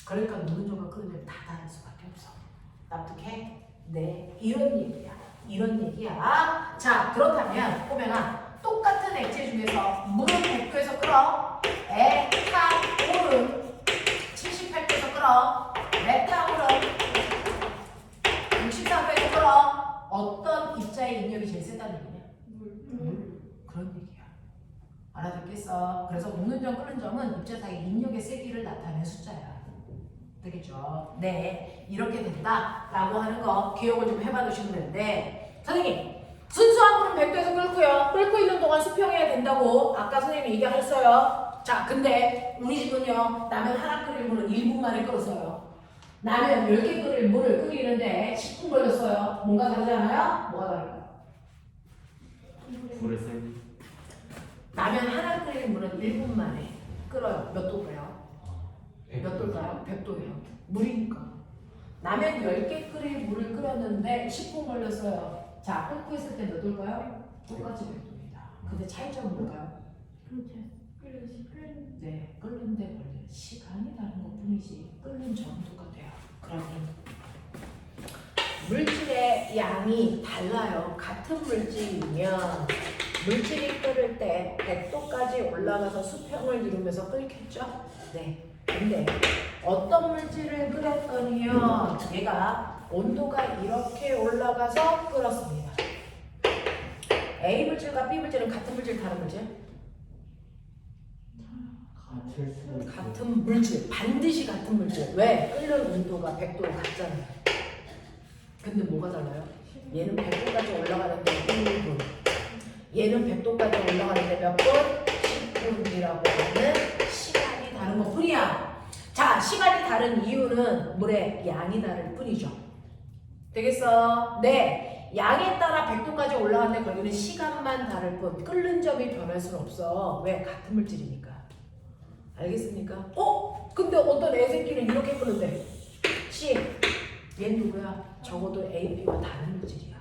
그러니까 녹는 점과 끓는 점이 다 다를 수밖에 없어. 납득해? 네. 이런 얘기야. 이런 얘기야. 자, 그렇다면 보면아 똑같은 액체 중에서 물은 100도에서 끓어. 에탄올은 78도에서 끓어. 메탄올은 63도에서 끓어. 어떤 입자의 인력이 제일 세다는 얘기냐? 물. 그런 얘기야. 알아듣겠어? 그래서 녹는 점, 끓는 점은 입자 사이 인력의 세기를 나타내는 숫자야. 되겠죠? 네. 이렇게 된다라고 하는 거 기억을 좀 해봐 두시면 되는데 선생님 순수한 물은 100도에서 끓고요. 끓고 있는 동안 수평해야 된다고 아까 선생님이 얘기하셨어요. 자, 근데 우리 집은요. 라면 하나 끓일 물은 1분 만에 끓었어요. 라면 10개 끓일 물을 끓이는데 10분 걸렸어요. 뭔가 다르지 않아요? 뭐가 다를까요? 불의 세기. 라면 하나 끓일 물은 1분 만에 끓어요. 몇 도예요? 몇 도일까요? 100도예요. 물이니까. 라면 10개 끓일 물을 끓였는데 10분 걸렸어요. 자, 끓고 있을 때 몇 도일까요? 똑같이 100도입니다. 근데 차이점은 뭘까요? 네, 끓는데 걸리는 시간이 다른 것 뿐이지 끓는 점도가 돼요. 그러니 물질의 양이 달라요. 같은 물질이면 물질이 끓을 때 100도까지 올라가서 수평을 이루면서 끓겠죠? 네. 근데 어떤 물질을 끓였더니요 얘가 온도가 이렇게 올라가서 끓었습니다. A 물질과 B 물질은 같은 물질, 다른 물질? 같은 물질, 반드시 같은 물질. 왜? 끓는 온도가 100도로 같잖아요. 근데 뭐가 달라요? 얘는 100도까지 올라가는데 1분, 얘는 100도까지 올라가는데 몇 분? 10분이라고 하는 시간이 다른 것 뿐이야. 자, 시간이 다른 이유는 물의 양이 다를 뿐이죠. 되겠어? 네. 양에 따라 100도까지 올라가는데 걸리는 시간만 다를 뿐 끓는 점이 변할 수는 없어. 왜? 같은 물질이니까. 알겠습니까? 근데 어떤 애 새끼는 이렇게 끓는데 C 얘는 누구야? 적어도 A, B와 다른 물질이야.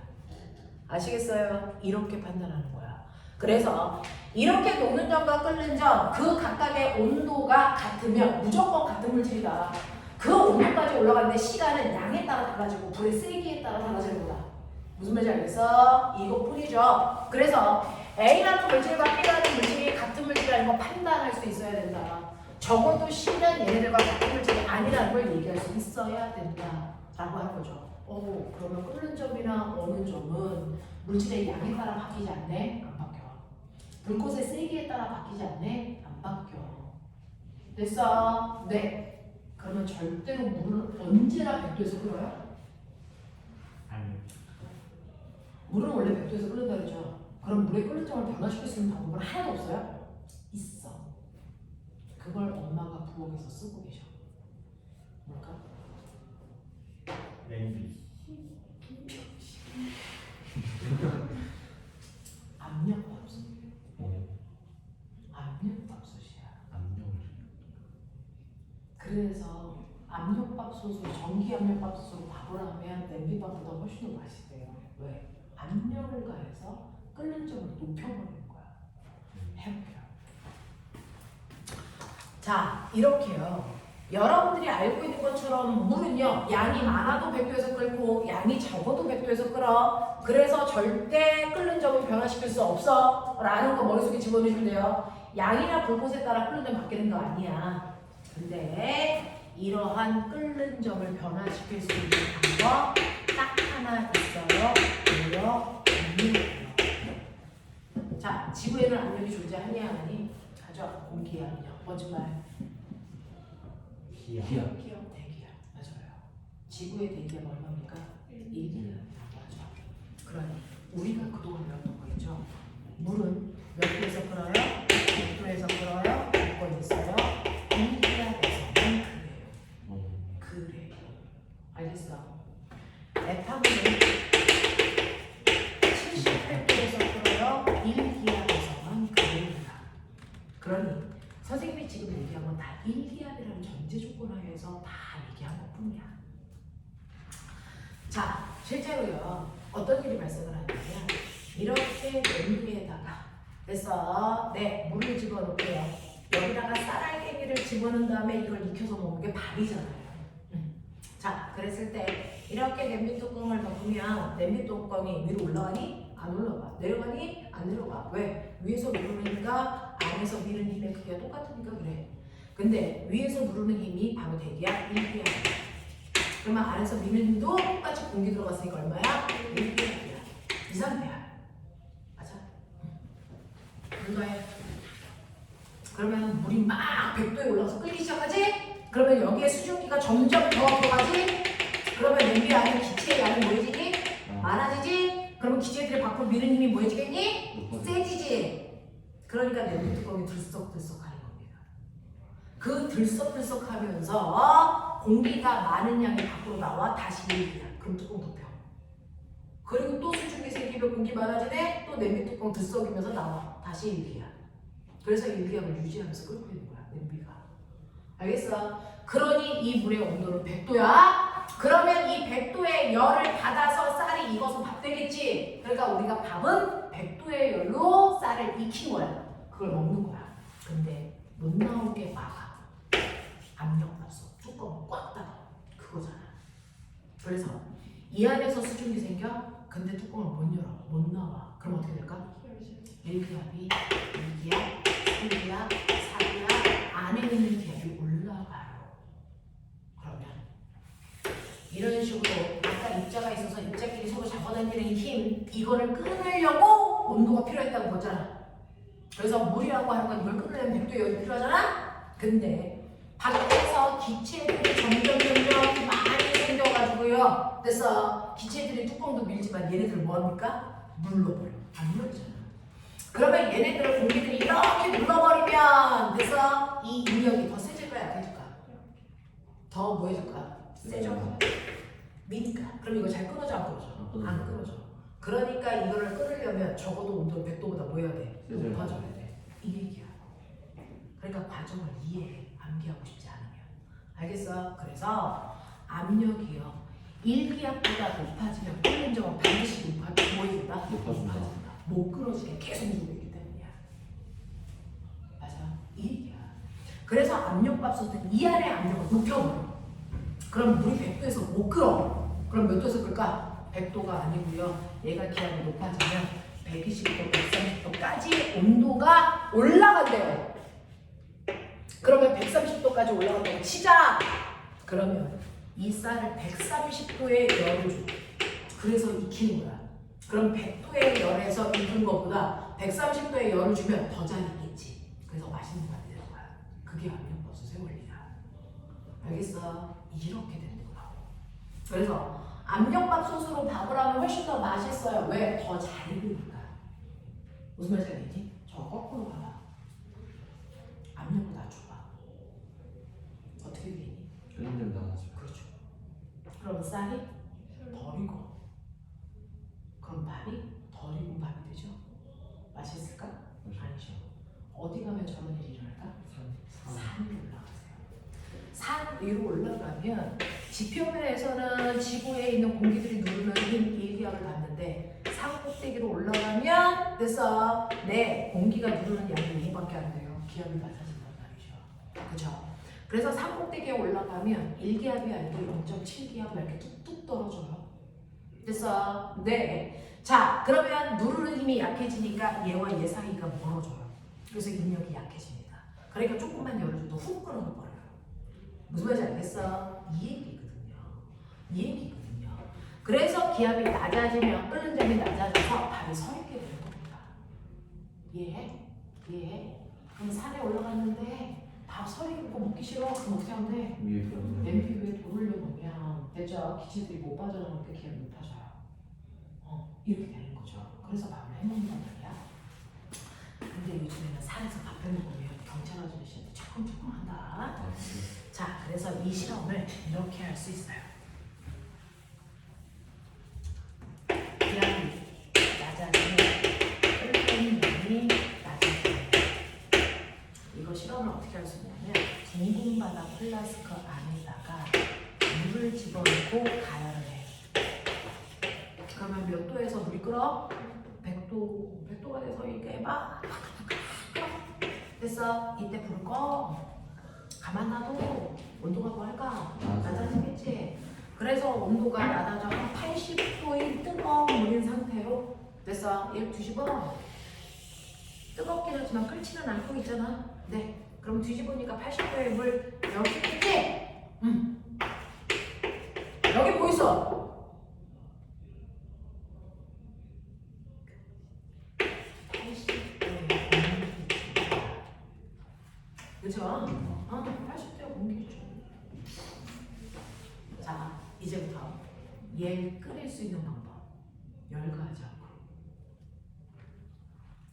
아시겠어요? 이렇게 판단하는 거야. 그래서 이렇게 녹는 점과 끓는 점 그 각각의 온도가 같으면 무조건 같은 물질이다. 그 온도까지 올라가는데 시간은 양에 따라 달라지고 불의 세기에 따라 달라지는 거다. 무슨 말인지 알겠어? 이것뿐이죠. 그래서 A라는 물질과 B라는 물질이 같은 물질이라는 거 판단할 수 있어야 된다. 적어도 C는 얘네들과 같은 물질이 아니라는 걸 얘기할 수 있어야 된다. 라고 하는 거죠. 그러면 끓는 점이나 어는 점은 물질의 양에 따라 바뀌지 않네? 안 바뀌어. 불꽃의 세기에 따라 바뀌지 않네? 안 바뀌어. 됐어? 네. 그러면 절대로 물을 언제나 100도에서 끓여요? 아니. 물은 원래 100도에서 끓는다 그러죠. 그럼 물의 끓는 점을 변화시킬 수 있는 방법은 하나도 없어요? 있어. 그걸 엄마가 부엌에서 쓰고 계셔. 뭘까? 냄비. 압력밥솥. 어. 압력밥솥이야. 압력을. 그래서 압력밥솥으로 전기 압력밥솥으로 밥을 하면 냄비밥보다 훨씬 더 맛있대요. 왜? 압력을 가해서 끓는 점을 높여버리는 거야. 해볼게요. 자, 이렇게요. 여러분들이 알고 있는 것처럼 물은요, 양이 많아도 100도에서 끓고 양이 적어도 100도에서 끓어. 그래서 절대 끓는 점을 변화시킬 수 없어 라는 거 머릿속에 집어넣으시면 돼요. 양이나 불꽃에 따라 끓는 점 바뀌는 거 아니야. 근데 이러한 끓는 점을 변화시킬 수 있는 방법 딱 하나 있어요. 뭐요? 압력이에요. 자, 지구에는 압력이 존재하냐 안 하니? 하죠. 공기의 압력. 거짓말. 기압. 기압. 대기압. 맞아요. 지구의 대기압 얼마입니까? 1기압이라고 하죠. 그러니 우리가 그동안 배웠던 거 있죠. 물은 몇 도에서 끓어요? 100도에서 끓어요? 조건이 있어요. 1기압에서는 그래요. 그래요. 알겠어? 에탄올은 78도에서 끓어요. 1기압에서만 그래요. 그러니 선생님이 지금 얘기한 건 다 1기압이라는 전제 조건 하에서 다 얘기한 것 뿐이야. 자, 실제로요. 어떤 일이 발생을 하냐면 이렇게 냄비에다가 됐어. 네, 물을 집어넣고요. 여기다가 쌀알갱이를 집어넣은 다음에 이걸 익혀서 먹는 게 밥이잖아요. 자, 그랬을 때 이렇게 냄비 뚜껑을 덮으면 냄비 뚜껑이 위로 올라가니? 안 올라가. 내려가니? 안 내려가. 왜? 위에서 누르니까 안에서 미는 힘의 크기가 똑같으니까 그래. 근데 위에서 누르는 힘이 바로 대기압 1기압. 그러면 안에서 미는 힘도 똑같이 공기 들어갔으니까 얼마야? 1기압이야. 2, 3배야. 맞아? 불가해. 그러면 물이 막 100도에 올라가서 끓기 시작하지? 그러면 여기에 수증기가 점점 더 들어가지? 그러면 냄비 안에 기체의 양이 뭐해지니? 많아지지? 그러면 기체들이 밖으로 미는 힘이 뭐해지겠니? 세지지? 그러니까 냄비 뚜껑이 들썩들썩하는 겁니다. 그 들썩들썩하면서 공기가 많은 양이 밖으로 나와 다시 밀리야. 그럼 뚜껑 덮여. 그리고 또 수증기 생기면 공기 많아지네? 또 냄비 뚜껑 들썩이면서 나와. 다시 밀리야. 그래서 일기압을 유지하면서 끓고 있는 거야, 냄비가. 알겠어? 그러니 이 물의 온도는 100도야. 그러면 이 100도의 열을 받아서 쌀이 익어서 밥 되겠지. 그러니까 우리가 밥은 100도의 열로 쌀을 익힌 거야. 그걸 먹는 거야. 근데 못 나오게 막아. 압력밥솥 뚜껑을 꽉 닫아. 그거잖아. 그래서 이 안에서 수증기 생겨. 근데 뚜껑을 못 열어. 못 나와. 그럼 어떻게 될까? 1기압이 2기압, 3기압, 4기압 안에 있는 기압이 올라가요. 그러면 이런 식으로 아까 입자가 있어서 입자끼리 서로 잡아당기는 힘 이거를 끊으려고 온도가 필요했다고 보잖아. 그래서 물이라고 하는 건 이걸 끊으려면 100도 열이 필요하잖아. 근데 밖에서 기체들이 점점 많이 생겨가지고요. 그래서 기체들이 뚜껑도 밀지만 얘네들 뭐합니까? 눌러버려. 안 눌러지잖아. 그러면 얘네들을 공기들이 이렇게 눌러버리면 그래서 이 인력이 더 세질까 약해질까? 더 뭐 해줄까? 세져. 미니까. 그럼 이거 잘 끊어져 안 끊어져? 안 끊어져. 그러니까 이거를 끊으려면 적어도 온도를 100도보다 뭐 해야 돼? 높아져야 돼. 이 얘기야. 그러니까 과정을 이해해. 암기하고 싶지 않으면. 알겠어? 그래서 압력이요. 1기압보다 높아지면 끓는 점은 반드시 보여준다? 높아진다. 못 끌어지게 계속 누르고 있기 때문이야. 맞아. 1기압. 그래서 압력밥솥은 이 안에 압력을 높여버려. 그럼 물이 100도에서 못 끓어. 그럼 몇 도에서 끓까? 100도가 아니고요. 얘가 기압이 높아지면 120도, 130도까지 온도가 올라간대요. 그러면 130도까지 올라간다고 치자. 그러면 이 쌀을 130도의 열을 줘. 그래서 익히는 거야. 그럼 100도의 열에서 익은 것보다 130도의 열을 주면 더 잘 익겠지. 그래서 맛있는 거 만드는 거야. 그게 압력밥솥의 원리야. 알겠어? 이렇게 되는 거라고. 그래서 압력밥솥으로 밥을 하면 훨씬 더 맛있어요. 왜? 더 잘 익으니까. 무슨 말인지 알겠니? 저 거꾸로 봐봐. 압력을 낮춰봐. 어떻게 되니? 끓는 점 나가죠. 그렇죠. 그럼 쌀이 덜 익어. 그럼 밥이 덜 익은 밥이 되죠. 맛있을까? 아니죠. 어디 가면 저런 일이 일어날까? 산 위로 올라가세요. 산 위로 올라가면 지표면에서는 지구에 있는 공기들이 누르는 힘 1기압을 받는데 산 꼭대기로 올라가면 됐어. 네, 공기가 누르는 양이 2밖에 안 돼요. 기압이 낮아진단 말이죠. 그죠? 그래서 산 꼭대기에 올라가면 1기압이 아니고 0.7기압 이렇게 뚝뚝 떨어져요. 됐어? 네. 자, 그러면 누르는 힘이 약해지니까 얘와 얘 사이가 멀어져요. 그래서 인력이 약해집니다. 그러니까 조금만 열어줘도 훅 끊어버려요. 무슨 말인지 알겠어? 이 얘기거든요. 이 얘기거든요. 그래서 기압이 낮아지면 끓는 점이 낮아져서 밥이 서 있게 되는 겁니다. 이해해? 이해해? 그럼 산에 올라갔는데 밥 서리고 먹기 싫어? 그럼 어떻게 하면 돼? 위에 그런 냄비 위에 돌을 올려놓으면 됐죠? 기체들이 못 빠져나오니까 기압이 높아져요. 이렇게 되는 거죠. 그래서 밥을 해먹는단 말이야. 근데 요즘에는 산에서 밥 해먹으면 경찰 아저씨한테 철컹철컹한다. 자, 그래서 이 실험을 이렇게 할 수 있어요. 기압이 낮아지면 끓는 양이 낮아집니다. 이거 실험을 어떻게 할 수 있냐면 둥근 바닥 플라스크 안에다가 물을 집어넣고 가열을 해요. 그러면 몇 도에서 물이 끓어? 100도가 돼서 이게 막 됐어. 이때 불을 꺼. 가만 놔둬. 온도가 뭐 할까? 낮아지겠지. 그래서 온도가 낮아져 한 80도의 뜨거운 물인 상태로 됐어. 얘를 뒤집어. 뜨겁긴 하지만 끓지는 않고 있잖아. 네. 그럼 뒤집으니까 80도의 물 여기 있겠지? 여기 뭐 있어? 그죠? 80대 공기죠. 자, 이제부터 얘를 끓일 수 있는 방법. 열가하지 않고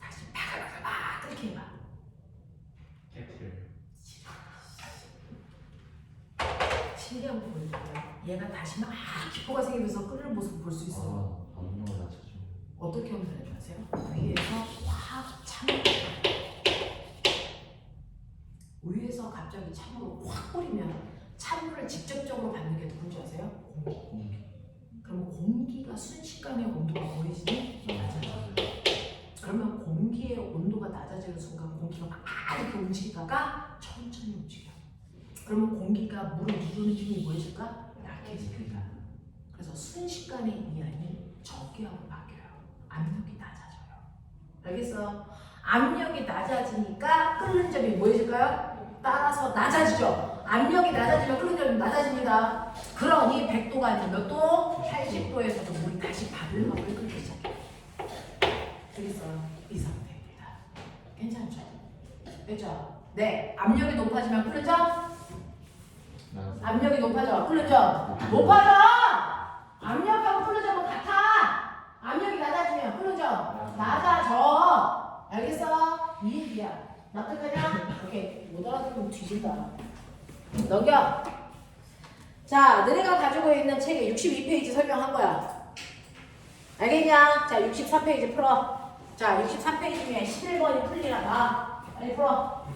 다시 막 끓게 해봐. 신기한 거 보여줄게요. 얘가 다시 막 기포가 생기면서 끓는 모습 볼 수 있어요. 압력을 낮춰줘. 어떻게 하면 되는지 아세요? 위에서 확 찬물, 위에서 갑자기 찬물을 확 뿌리면 찬물을 직접적으로 받는 게 누군지 아세요? 공기. 그러면 공기가 순식간에 온도가 보이지니 낮아져요. 그러면 공기의 온도가 낮아지는 순간 공기가 막 이렇게 움직이다가 천천히 움직여. 그러면 공기가 물을 누르는 힘이 뭐해질까? 약해집니다. 그래서 순식간에 이 안이 적기압으로 바뀌어요. 압력이 낮아져요. 알겠어? 압력이 낮아지니까 끓는 점이 뭐해질까요? 따라서 낮아지죠. 압력이 낮아지면 끓는 점이 낮아집니다. 그러니 100도가 아니라 몇 도? 80도에서도 물이 다시 바글바글 끓기 시작해요. 알겠어요? 이 상태입니다. 괜찮죠? 됐죠? 네. 압력이 높아지면 끓는 점? 압력이 높아져. 끓는 점? 높아져! 압력하고 끓는 점은 같아. 압력이 낮아지면 끓는 점 낮아져. 알겠어? 이 얘기야. 납득하냐? 오케이. 못 알아듣으면 뒤진다. 넘겨. 자, 너네가 가지고 있는 책에 62페이지 설명한 거야. 알겠냐? 자, 64페이지 풀어. 자, 63페이지 중에 11번이 풀리나 봐. 빨리 풀어.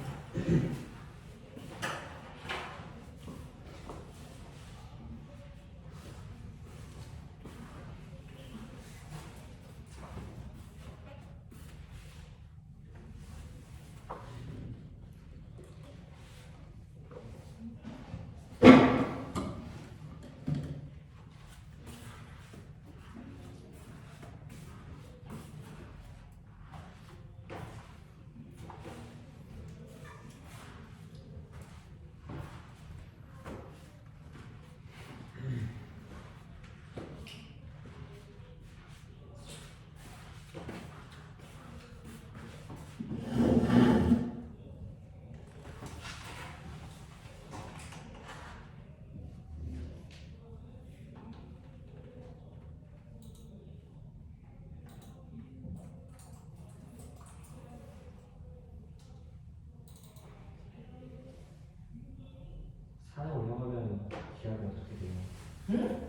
응?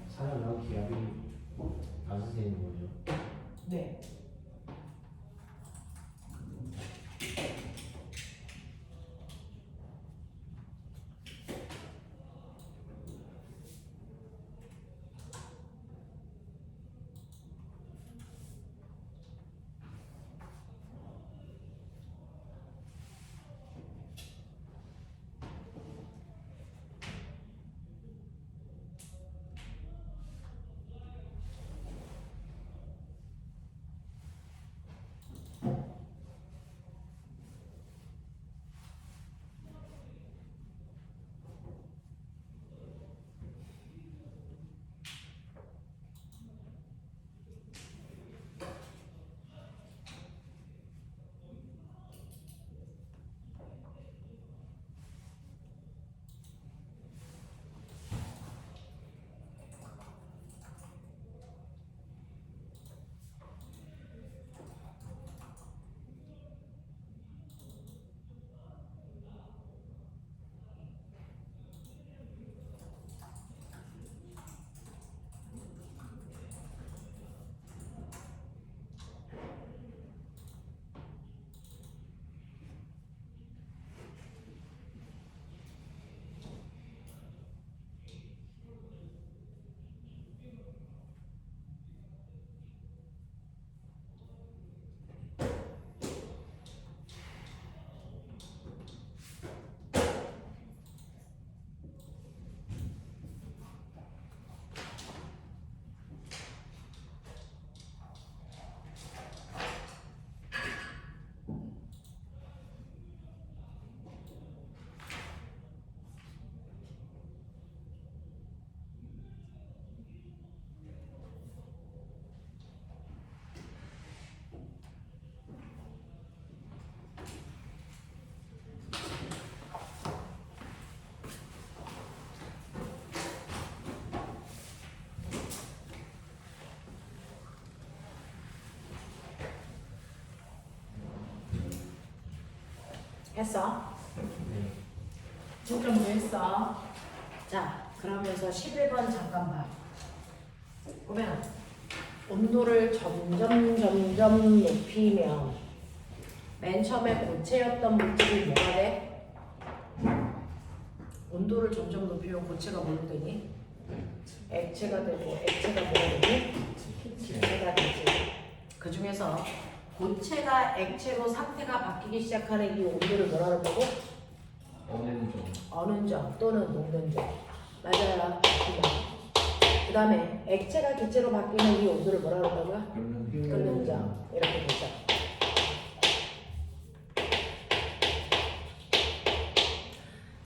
사람이랑 기압이 낮아지는 거죠. 네. 했어? 네. 중점도 했어. 자, 그러면서 11번 잠깐 봐. 보면 온도를 점점 높이면 맨 처음에 고체였던 물질이 뭐가 돼? 온도를 점점 높이면 고체가 뭐로 되니? 액체가 되고 액체가 뭐가 되니? 기체가 되지. 그 중에서 고체가 액체로 상태가 바뀌기 시작하는 이 온도를 뭐라 그러고? 어느 좀 어는 점 또는 녹는 점. 맞아요. 그 다음에 액체가 기체로 바뀌는 이 온도를 뭐라 그러고요? 끓는 점. 이렇게 되죠.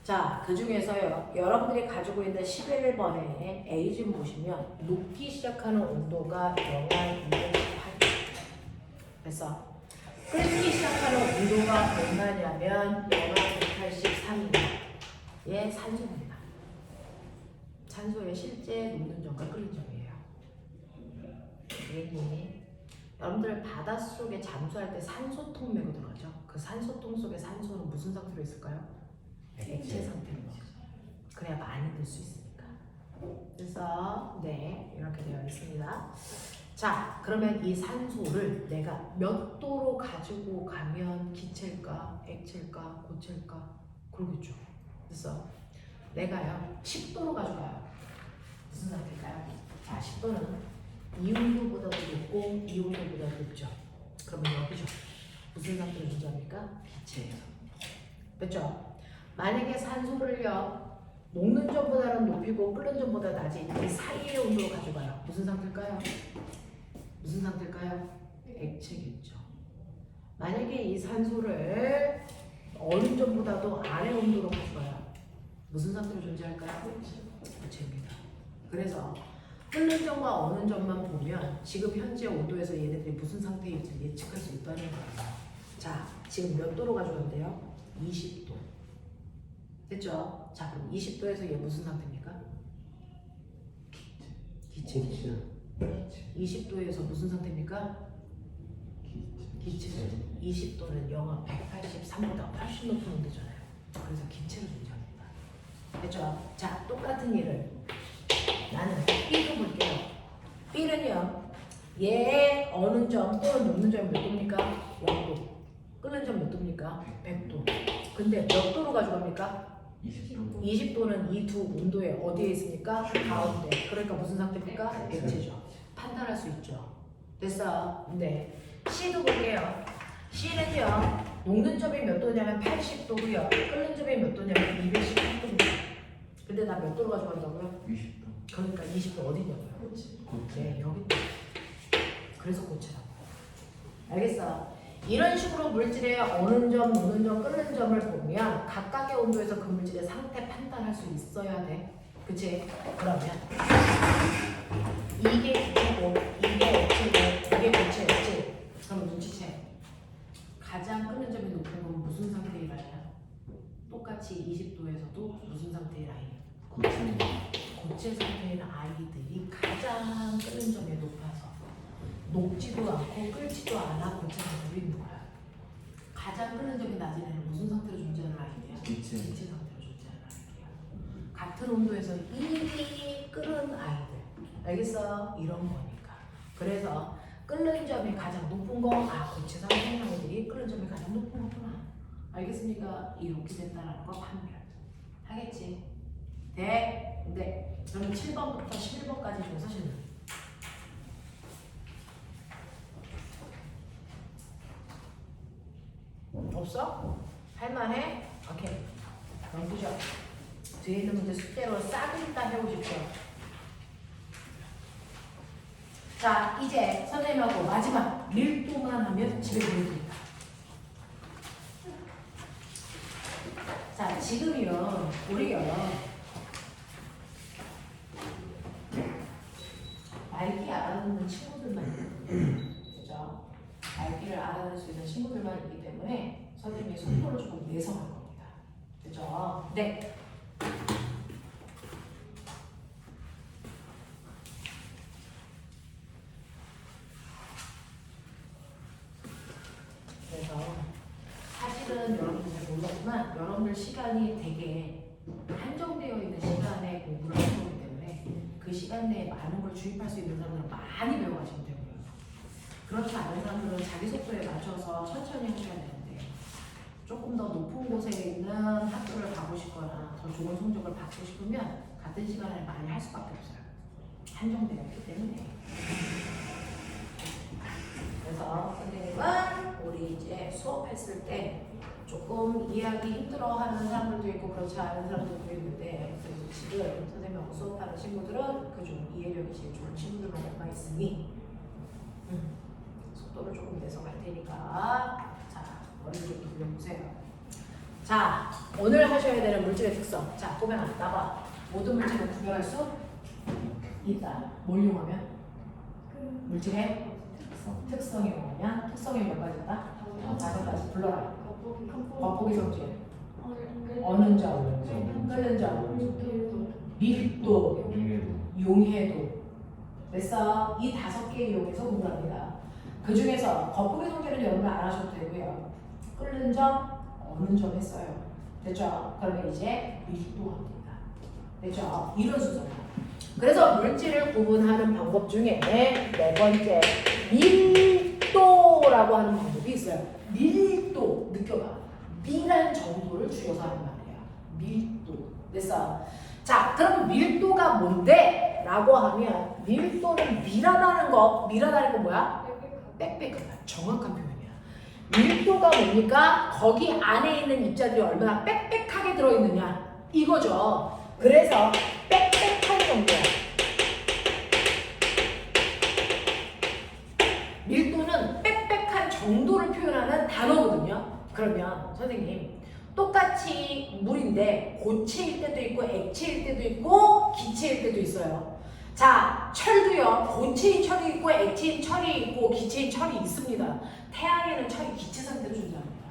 자, 그 중에서요, 여러분들이 가지고 있는 11번에 A 좀 보시면 녹기 시작하는 온도가 영하 218. 그래서 끓기 시작하는 온도가 얼마냐면 영하 183입니다. 얘 산소입니다. 산소의 실제 녹는 점과 끓는 점이에요. 얘는 여러분들 바닷속에 잠수할 때 산소통 메고 들어가죠. 그 산소통 속에 산소는 무슨 상태로 있을까요? 액체 상태로. 그래야 많이 들 수 있으니까. 그래서 네, 이렇게 되어 있습니다. 자, 그러면 이 산소를 내가 몇 도로 가지고 가면 기체일까, 액체일까, 고체일까? 그러겠죠. 그래서 내가요 10도로 가져가요. 무슨 상태일까요? 자, 10도는 이온도보다도 높고 이온도보다 높죠. 그러면 여기죠. 무슨 상태로 존재합니까? 기체예요. 됐죠? 만약에 산소를요 녹는 점보다는 높이고 끓는 점보다 낮은 이 사이의 온도로 가져가요. 무슨 상태일까요? 무슨 상태일까요? 액체겠죠. 만약에 이 산소를 어느 점보다도 아래 온도로 가져가요. 무슨 상태로 존재할까요? 고체입니다. 그래서 끓는 점과 어는 점만 보면 지금 현재 온도에서 얘네들이 무슨 상태일지 예측할 수 있다는 거예요. 자, 지금 몇 도로 가져가면 돼요? 20도. 됐죠? 자, 그럼 20도에서 얘 무슨 상태입니까? 기체. 20도에서 무슨 상태입니까? 기체. 20도는 영하 183보다 훨씬 높은 온도잖아요. 그래서 기체로 존재합니다. 됐죠? 자, 똑같은 일을 나는 B도 볼게요. B는요. 얘의 어느 점 또는 녹는 점이 몇 도입니까? 0도. 끓는 점 몇 도입니까? 100도. 근데 몇 도로 가져갑니까? 20도. 20도는 이 두 온도에 어디에 있습니까? 가운데. 그러니까 무슨 상태입니까? 액체죠. 판단할 수 있죠. 됐어. 네. C도 볼게요. C는요. 녹는 점이 몇 도냐면 80도고요. 끓는 점이 몇 도냐면 218도입니다. 근데 나 몇 도로 가져간다고요? 20도. 그러니까 20도 어디냐고요? 고체. 네, 여기 있다. 그래서 고체라고. 알겠어? 이런 식으로 물질의 어는 점, 녹는 점, 끓는 점을 보면 각각의 온도에서 그 물질의 상태 판단할 수 있어야 돼. 그치? 그러면 이게 기체고, 이게 액체고, 이게 고체였지? 그럼 눈치채. 가장 끓는 점이 높은 건 무슨 상태의 라인이야? 똑같이 20도에서도 무슨 상태의 라인이야? 고체. 고체 상태의 아이들이 가장 끓는 점이 높아서 녹지도 않고 끓지도 않아 고체 상태로 있는 거야. 가장 끓는 점이 낮은 애는 무슨 상태로 존재하는 아이들이야? 기체. 기체 상태로 존재하는 아이들이야. 같은 온도에서 이미 끓은 아이들. 알겠어? 이런 거니까. 그래서 끓는 점이 가장 높은 거, 고체 상태의 아이들이 끓는 점이 가장 높은 거구나. 알겠습니까? 이렇게 된다는 거 판별. 하겠지? 네. 네. 그러면 7번부터 11번까지 좀 서실래요? 없어? 할만해? 오케이. 그럼 보죠. 뒤에 있는 문제 숙제로 싹 다 해오십시오. 자, 이제 선생님하고 마지막 밀도만 하면 집에 보내드립니다. 자, 지금이요. 우리요. 말기 알아듣는 친구들만 그죠? 말기를 알아듣을 수 있는 친구들만 있기 때문에 선생님이 속도를 조금 내서 갈 겁니다. 그죠? 네. 그래서 사실은 여러분들 잘 몰랐지만 여러분들 시간이 되게 한정되어 있는 시간에 공부를 하는 거기 때문에 그 시간 내에 많은 걸 주입할 수 있는 사람들은 많이 배워가시면 되고요. 그렇지 않은 사람들은 자기 속도에 맞춰서 천천히 하셔야 되는데 조금 더 높은 곳에 있는 학교를 가고 싶거나 더 좋은 성적을 받고 싶으면 같은 시간에 많이 할 수밖에 없어요. 한정되어 있기 때문에. 그래서 선생님은 우리 이제 수업했을 때 조금 이해하기 힘들어하는 사람들도 있고 그렇지 않은 사람들도 있는데 그래서 지금 선생님하고 수업하는 친구들은 그중 이해력이 제일 좋은 친구들만 남아있으니 속도를 조금 내서 갈 테니까 자 머리를 좀 돌려보세요. 자 오늘 하셔야 되는 물질의 특성. 자 보면 나봐. 모든 물질을 구별할 수 있다. 뭘 이용하면? 물질의 특성이 뭐냐? 특성이 몇 가지다? 5가지 불러라. 겉보기 성질, 어는 점, 끓는 점, 밀도, 용해도. 됐어? 이 5개 이용해서 공부합니다. 그 중에서 겉보기 성질은 여러분 안 하셔도 되고요. 끓는 점, 어는 점 했어요. 됐죠? 그러면 이제 밀도 합니다. 됐죠? 이런 순서입니다. 그래서 물질을 구분하는 방법 중에 4번째 밀도라고 하는 방법이 있어요. 밀도 느껴봐. 밀한 정도를 줄여서 하는 말이야. 밀도. 됐어? 자, 그럼 밀도가 뭔데? 라고 하면 밀도는 밀하다는 거 뭐야? 빽빽하다. 정확한 표현이야. 밀도가 뭡니까? 거기 안에 있는 입자들이 얼마나 빽빽하게 들어있느냐 이거죠. 그래서 빽빽한 정도야. 밀도는 빽빽한 정도를 표현하는 단어거든요. 그러면 선생님 똑같이 물인데 고체일 때도 있고 액체일 때도 있고 기체일 때도 있어요. 자, 철도요. 고체인 철이 있고 액체인 철이 있고 기체인 철이 있습니다. 태양에는 철이 기체 상태로 존재합니다.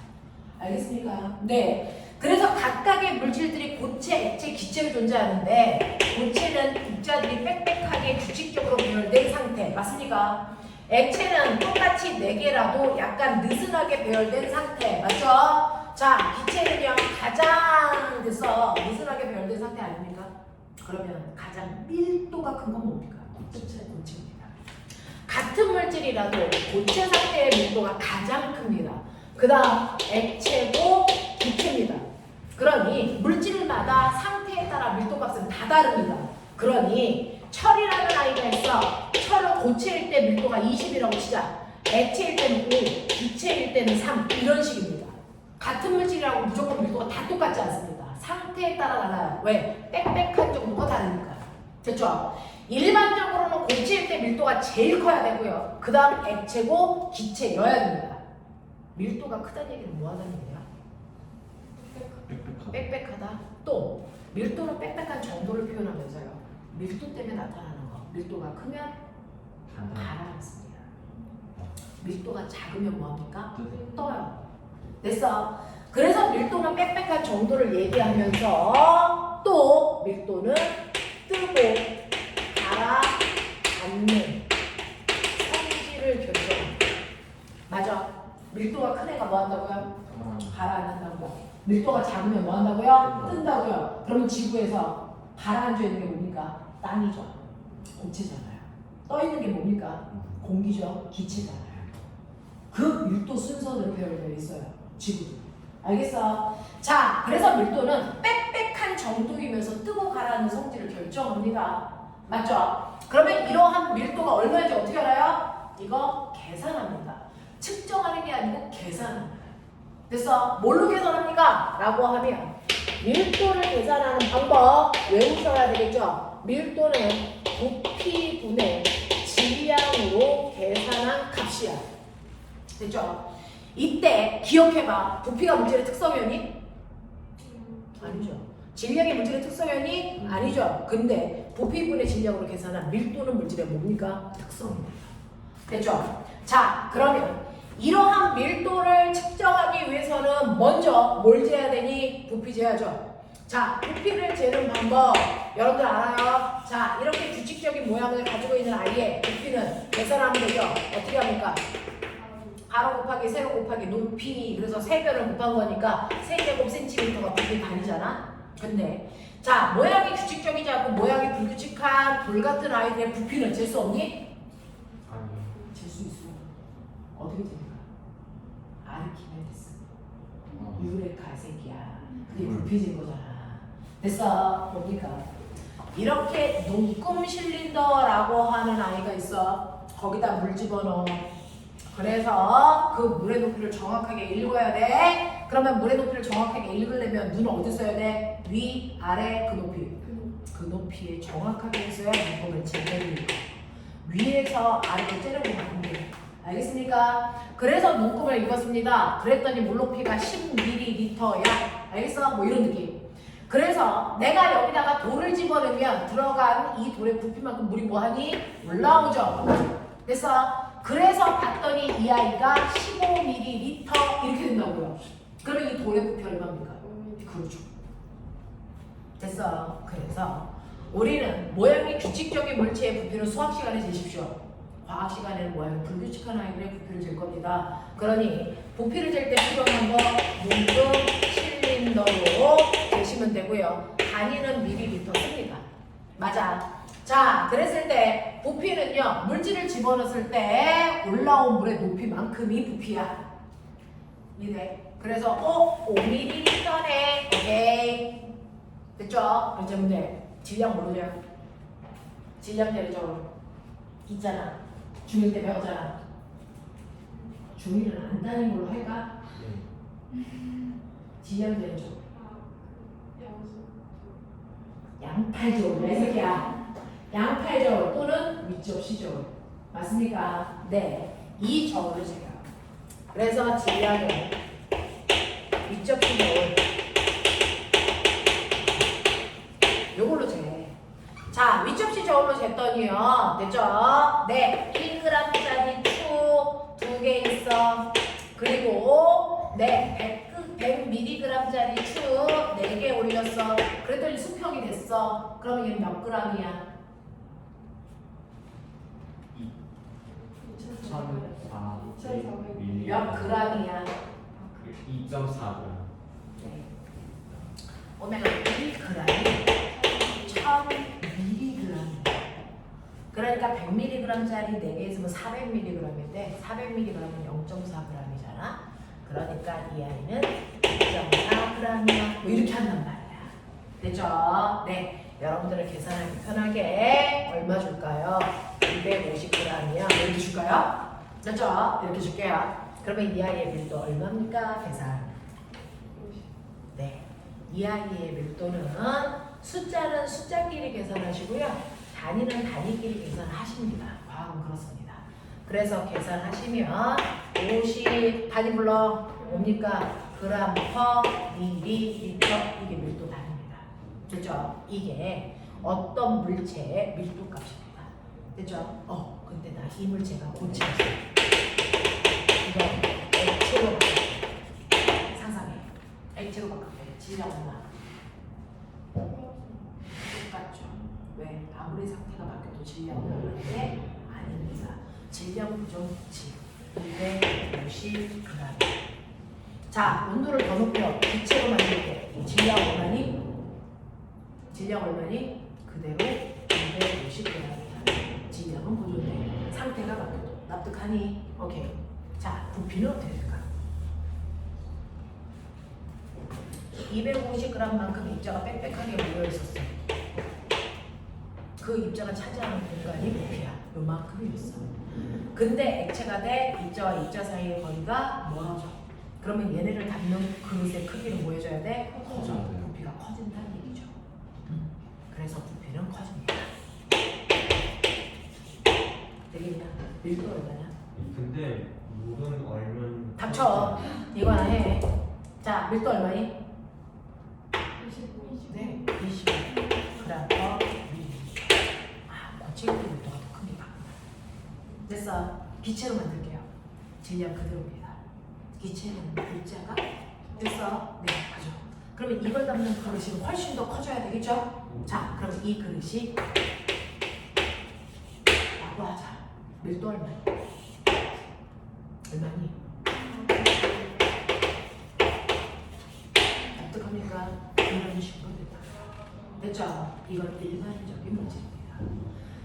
알겠습니까? 네. 그래서 각각의 물질들이 고체, 액체, 기체로 존재하는데 고체는 입자들이 빽빽하게 규칙적으로 배열된 상태. 맞습니까? 액체는 똑같이 4개라도 약간 느슨하게 배열된 상태. 맞죠? 자, 기체는요. 가장 느슨하게 배열된 상태 아닙니까? 그러면 가장 밀도가 큰 건 뭡니까? 고체. 고체입니다. 같은 물질이라도 고체 상태의 밀도가 가장 큽니다. 그 다음 액체고 기체입니다. 그러니 물질마다 상태에 따라 밀도값은 다 다릅니다. 그러니 철이라는 아이가 있어. 철은 고체일 때 밀도가 20이라고 치자. 액체일 때는 5, 기체일 때는 3 이런 식입니다. 같은 물질이라고 무조건 밀도가 다 똑같지 않습니다. 상태에 따라 달라요. 왜? 빽빽한 정도가 다르니까. 됐죠? 일반적으로는 고체일 때 밀도가 제일 커야 되고요. 그 다음 액체고 기체여야 됩니다. 밀도가 크다는 얘기는 뭐 하다는 얘기야? 빽빽하다. 빽빽하다. 또 밀도는 빽빽한 정도를 표현하면서요. 밀도 때문에 나타나는 거. 밀도가 크면 가라앉습니다. 밀도가 작으면 뭐합니까? 떠요. 됐어. 그래서 밀도는 빽빽한 정도를 얘기하면서 또 밀도는 뜨고 가라앉는 성질을 결정합니다. 맞아. 밀도가 큰 애가 뭐 한다고요? 가라앉는다고요. 밀도가 작으면 뭐 한다고요? 뜬다고요. 그러면 지구에서 가라앉아 있는 게 뭡니까? 땅이죠. 고체잖아요. 떠 있는 게 뭡니까? 공기죠. 기체잖아요. 그 밀도 순서대로 배열되어 있어요. 지구도. 알겠어? 자, 그래서 밀도는 빽빽한 정도이면서 뜨고 가라앉는 성질을 결정합니다. 맞죠? 그러면 이러한 밀도가 얼마인지 어떻게 알아요? 이거 계산합니다. 측정하는 게 아니고 계산합니다. 됐어? 뭘로 계산합니까? 라고 하면 밀도를 계산하는 방법 외우셔야 되겠죠? 밀도는 부피분의 질량으로 계산한 값이야. 됐죠? 이때 기억해봐. 부피가 물질의 특성이니? 아니죠. 질량이 물질의 특성이니? 아니죠. 근데 부피분의 질량으로 계산한 밀도는 물질의 뭡니까? 특성입니다. 됐죠? 자, 그러면 이러한 밀도를 측정하기 위해서는 먼저 뭘 재야 되니? 부피 재야죠. 자, 부피를 재는 방법 여러분들 알아요? 자, 이렇게 규칙적인 모양을 가지고 있는 아이의 부피는 계산하면 되죠. 어떻게 합니까? 가로 곱하기 세로 곱하기 높이, 그래서 세변을 곱한 거니까 세제곱 센티미터가 부피 반이잖아. 근데 자, 모양이 규칙적이지 않고 모양이 불규칙한 돌 같은 아이들의 부피는 잴 수 없니? 잴 수 있어. 어떻게 됩니까? 아르키메데스. 유레카 새끼야. 그게 부피 잰 거잖아. 됐어. 뭡니까? 이렇게 녹음 실린더라고 하는 아이가 있어. 거기다 물 집어넣어. 그래서 그 물의 높이를 정확하게 읽어야 돼. 그러면 물의 높이를 정확하게 읽으려면 눈을 어디 써야 돼? 위, 아래, 그 높이. 그 높이에 정확하게 써야 물품을 제대로 읽어. 위에서 아래로 째려고 가면 돼. 알겠습니까? 그래서 눈금을 읽었습니다. 그랬더니 물높이가 10ml야. 알겠어? 뭐 이런 느낌. 그래서 내가 여기다가 돌을 집어넣으면 들어간 이 돌의 부피만큼 물이 뭐하니? 올라오죠. 됐어? 그래서 봤더니 이 아이가 15ml 이렇게 된다고요. 그러면 이 돌의 부피 얼마입니까? 그렇죠. 됐어. 그래서 우리는 모양이 규칙적인 물체의 부피를 수학 시간에 재십시오. 과학 시간에는 모양이 불규칙한 아이들의 부피를 잴 겁니다. 그러니 부피를 잴 때 필요한 거 눈금 실린더로 재시면 되고요. 단위는 밀리리터 씁니다. 맞아. 자, 그랬을 때 부피는요, 물질을 집어넣었을 때 올라온 물의 높이만큼이 부피야. 이래. 그래서 5ml네. 오케이. 됐죠? 그렇죠. 문제. 질량 모르죠? 질량 대리죠. 있잖아. 중1 때 배웠잖아. 중1은 안다는 걸로 할까? 질량 대리죠. 양팔저울. 이 새끼야. 양팔저울 또는 윗접시저울. 맞습니까? 네. 이 저울을 재요. 그래서 질량은 윗접시저울. 요걸로 재. 자, 윗접시 저울로 쟀더니요. 됐죠? 네. 1g짜리 추 2개 있어. 그리고 네. 100mg짜리 추 4개 올렸어. 그랬더니 수평이 됐어. 그러면 얘는 몇 g이야? 2,400ml. 몇 g이야? 2.4g. 네. 오메가 1g이 1000 얘가 100mg짜리 4개 있으면 400mg인데 400mg은 0.4g이잖아. 그러니까 이 아이는 2.4g이야. 뭐 이렇게 한단 말이야. 됐죠? 네. 여러분들을 계산하기 편하게 얼마 줄까요? 250g이야. 이렇게 줄까요? 됐죠? 이렇게 줄게요. 그러면 이 아이의 밀도 얼마입니까? 계산. 네. 이 아이의 밀도는 숫자는 숫자끼리 계산하시고요. 단위는 단위끼리 계산하십니다. 과학은 그렇습니다. 그래서 계산하시면 50 단위 불러 뭡니까? 그램 퍼 미리 리터 이게 밀도 단위입니다. 됐죠? 이게 어떤 물체의 밀도 값입니다. 됐죠? 근데 나 이 물체가 고체였어. 이거 액체로 바꿔. 상상해. 액체로 바꿔. 질량 얼마? 똑같죠. 왜? 아무리 상태가 바뀌어도 질량은 얼마인데? 아닙니다. 질량 부정치 250g. 자, 온도를 더 높여 기체로 만들 때 질량 얼마니? 질량 얼마니? 그대로 250g이다. 질량은 보존돼. 상태가 바뀌어도 납득하니? 오케이. 자, 부피는 어떻게 될까? 250g만큼 입자가 빽빽하게 모여 있었어. 그 입자가 차지하는 공간이 부피야. 요만큼이었어. 근데 액체가 돼 입자와 입자 사이의 거리가 멀어져. 그러면 얘네를 담는 그릇의 크기는 뭐 해줘야 돼? 커져야 돼요. 부피가 커진다는 얘기죠. 그래서 부피는 커집니다. 되겠냐? 밀도 얼마냐? 근데 물은 얼면 닥쳐. 이거 하나 해. 자, 밀도 얼마니? 25. 네, 25g per ml. 고체일 때 밀도가 더 큰 게 바꾼다. 됐어. 기체로 만들게요. 질량 그대로입니다. 기체는 입자가 됐어. 네, 맞아. 그러면 이걸 담는 그릇이 훨씬 더 커져야 되겠죠? 자, 그럼 이 그릇이 라고 하자. 밀도 얼마니? 얼마니? 납득합니까? 이런 식으로 됐다. 됐죠? 이건 일반적인 물질입니다.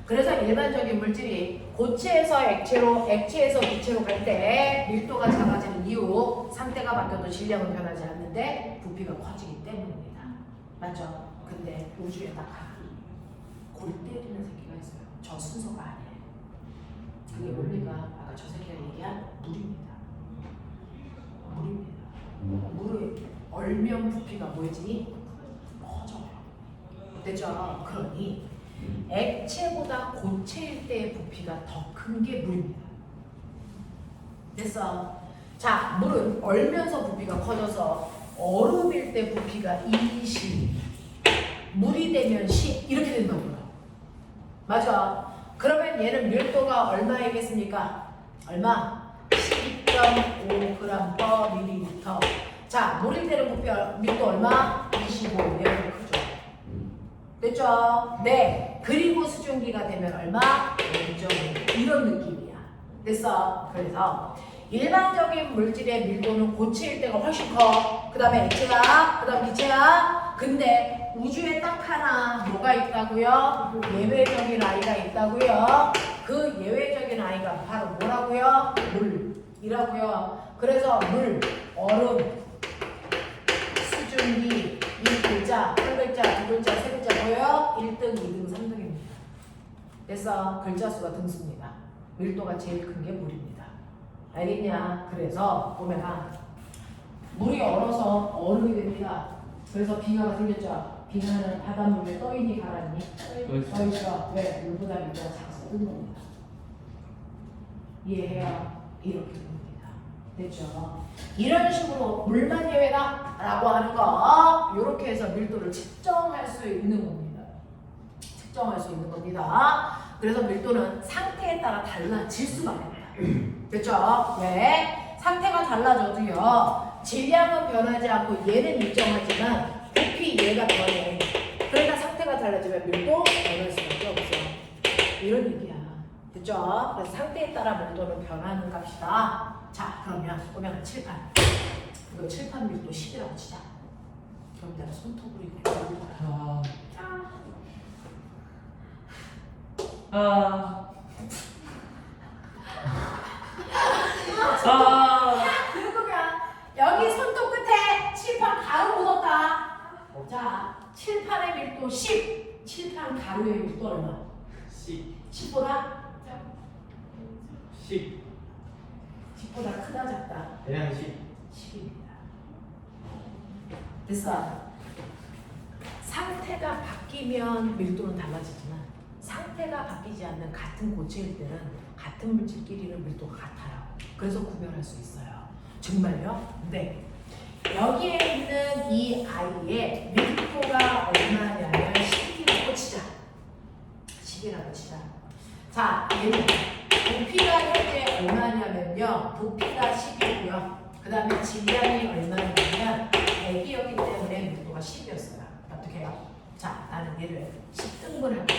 그래서 일반적인 물질이 고체에서 액체로, 액체에서 기체로 갈 때 밀도가 작아지는 이유, 상태가 바뀌어도 질량은 변하지 않는데 부피가 커지기 때문입니다. 맞죠? 근데 우주에 딱 하나 골 때리는 새끼가 있어요. 저 순서가 아니에요. 그게 뭡니까? 아까 저 새끼가 얘기한 물입니다. 물입니다. 물을 얼면 부피가 뭐지? 커져요. 됐죠? 그러니 액체보다 고체일 때의 부피가 더 큰 게 물입니다. 됐어? 자, 물은 얼면서 부피가 커져서 얼음일 때 부피가 20, 물이 되면 10 이렇게 된다고요. 맞아? 그러면 얘는 밀도가 얼마이겠습니까? 얼마? 12.5g per ml. 자, 물일 때는 부피 밀도 얼마? 25. 얘는 크죠? 됐죠? 네. 그리고 수증기가 되면 얼마? 0.5. 이런 느낌이야. 됐어? 그래서 일반적인 물질의 밀도는 고체일 때가 훨씬 커. 그 다음에 액체야. 그 다음 기체야. 근데 우주에 딱 하나 뭐가 있다고요? 예외적인 아이가 있다고요. 그 예외적인 아이가 바로 뭐라고요? 물이라고요. 그래서 물, 얼음, 수증기, 이 글자, 한 글자, 두 글자, 세 글자 보여요? 1등, 2등, 3등입니다. 그래서 글자 수가 등수입니다. 밀도가 제일 큰 게 물입니다. 알겠냐? 그래서 보면 물이 얼어서 얼음이 됩니다. 그래서 빙하가 생겼죠. 빙하는 바닷물에 떠있니 가라앉니? 떠 있어. 왜? 물보다 밀도가 작아서 뜬 겁니다. 이해해요? 이렇게 됩니다. 됐죠? 이런 식으로 물만 예외다 라고 하는 거 이렇게 해서 밀도를 측정할 수 있는 겁니다. 측정할 수 있는 겁니다. 그래서 밀도는 상태에 따라 달라질 수밖에 없다. 됐죠? 왜? 상태가 달라져도요. 질량은 변하지 않고 얘는 일정하지만 부피 얘가 변해. 그러니까 상태가 달라지면 밀도 변할 수밖에 없어. 이런 얘기야. 됐죠? 그래서 상태에 따라 밀도는 변하는 값이다. 자, 그러면 보면 칠판. 이거 칠판 밀도 10이라고 치자. 그럼 내가 손톱으로 이거 올려라. 긁으면 여기 손톱 끝에 칠판 가로 묻었다. 자, 칠판의 밀도 10. 칠판 가로의 밀도 얼마? 10보다 10보다 크다 작다. 대략 10. 10입니다. 됐어. 상태가 바뀌면 밀도는 달라지지만 상태가 바뀌지 않는 같은 고체일 때는 같은 물질끼리는 밀도가 같아요. 그래서 구별할 수 있어요. 정말요? 네. 여기에 있는 이 아이의 밀도가 얼마냐면 10이라고 치자. 10이라고 치자. 자, 얘는 부피가 현재 얼마냐면요. 부피가 10이고요. 그 다음에 질량이 얼마냐면 100이었기 때문에 밀도가 10이었어요. 어떻게 해요? 자, 나는 얘를 10등분 할게요.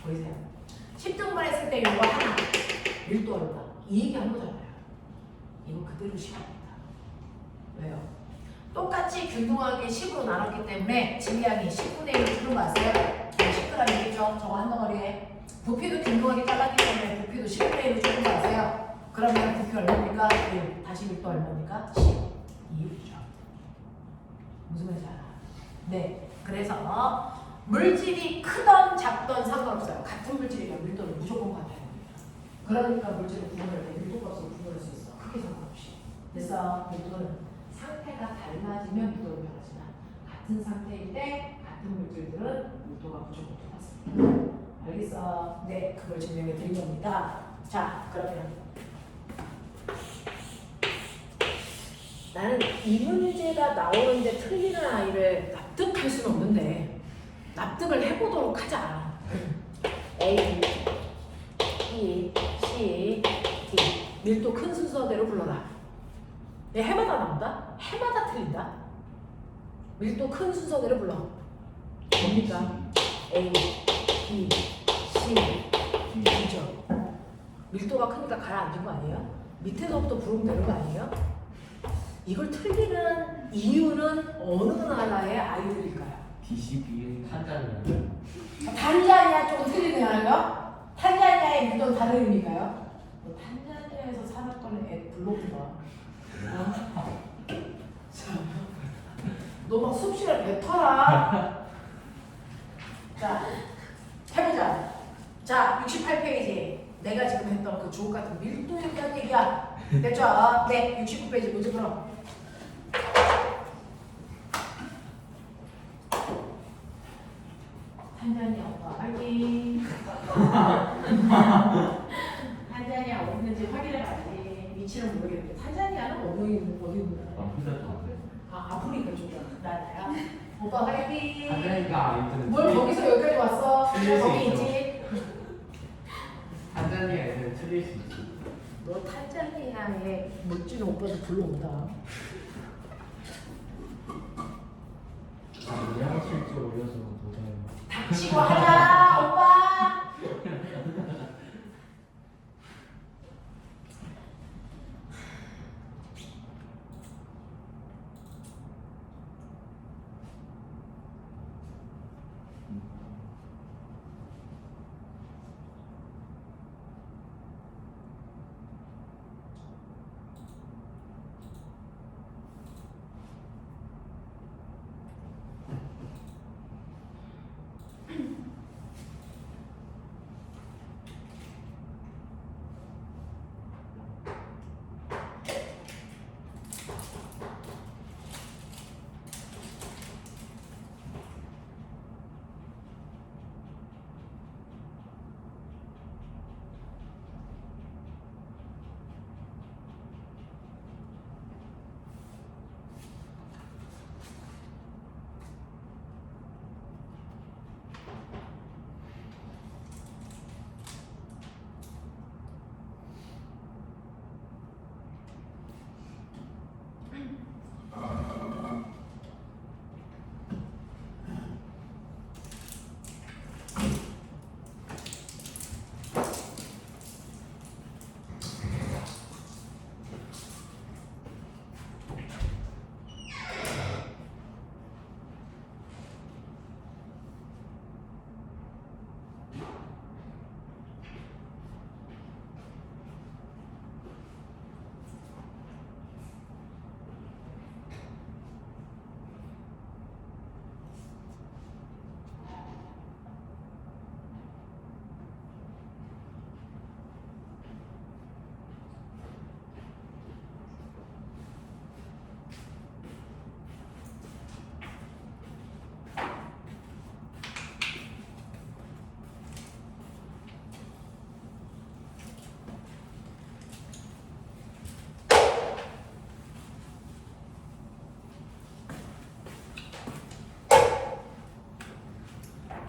보이세요? 10등분 했을 때 이거 하나 밀도 얼마? 이 얘기 한 거잖아요. 이거 그대로 10입니다. 왜요? 똑같이 균등하게 10으로 나눴기 때문에 질량이 10분의 1을 줄여봤어요. 10g이겠죠? 저거 한 덩어리에. 부피도 균등하게 잘랐기 때문에 부피도 10분의 1을 줄여봤어요. 그러면 부피 얼마입니까? 1. 다시 밀도 얼마입니까? 10. 2죠. 무슨 말인지 알아? 네. 그래서 물질이 크던 작던 상관없어요. 같은 물질이면 밀도는 무조건 같아야 됩니다. 그러니까 물질을 구분할 때 밀도값으로 구분할 수 있어. 크게 상관없이. 그래서 밀도는 상태가 달라지면 밀도를 변하지만 같은 상태일 때 같은 물질들은 밀도가 무조건 똑같습니다. 알겠어? 네, 그걸 증명해 드린 겁니다. 자, 그러면 나는 이 문제가 나오는데 틀리는 아이를 납득할 수는 없는데 납득을 해보도록 하자. A, B, C, D 밀도 큰 순서대로 불러라. 얘 해마다 나온다? 해마다 틀린다? 밀도 큰 순서대로 불러. 뭡니까? A, B, C, D죠. 밀도가 크니까 가라앉은 거 아니에요? 밑에서부터 부르면 되는 거 아니에요? 이걸 틀리는 이유는 어느 나라의 아이들일까요? DCBA 탄자니아. 탄자니아 쪽은 틀리네요. 탄자니아의 밀도는 다른 의미인가요? 너 탄자니아에서 살았던 애 블로그가 너 막 숲실에 뱉어라. 자, 해보자. 자, 68페이지. 내가 지금 했던 그 주옥 같은 밀도에 대한 얘기야. 됐죠? 네, 69페이지 문제 풀어. 탄자니아 오빠 화이팅. 탄자니아 어디 있는지 확인해봐야지. 위치는 모르겠는데 탄자니아는 어디 있는 거야? 아프리카 쪽이야. 나야. 오빠 화이팅. 탄자니아가 아니든 뭘 거기서 여기까지 왔어? 틀릴 수 거기 있어. 있지. 탄자니아 애들은 틀릴 수 있지. 너 탄자니아에 멋진 오빠도 불러온다. 영양실조 올려서 도전. 닥치고 하자, 오빠.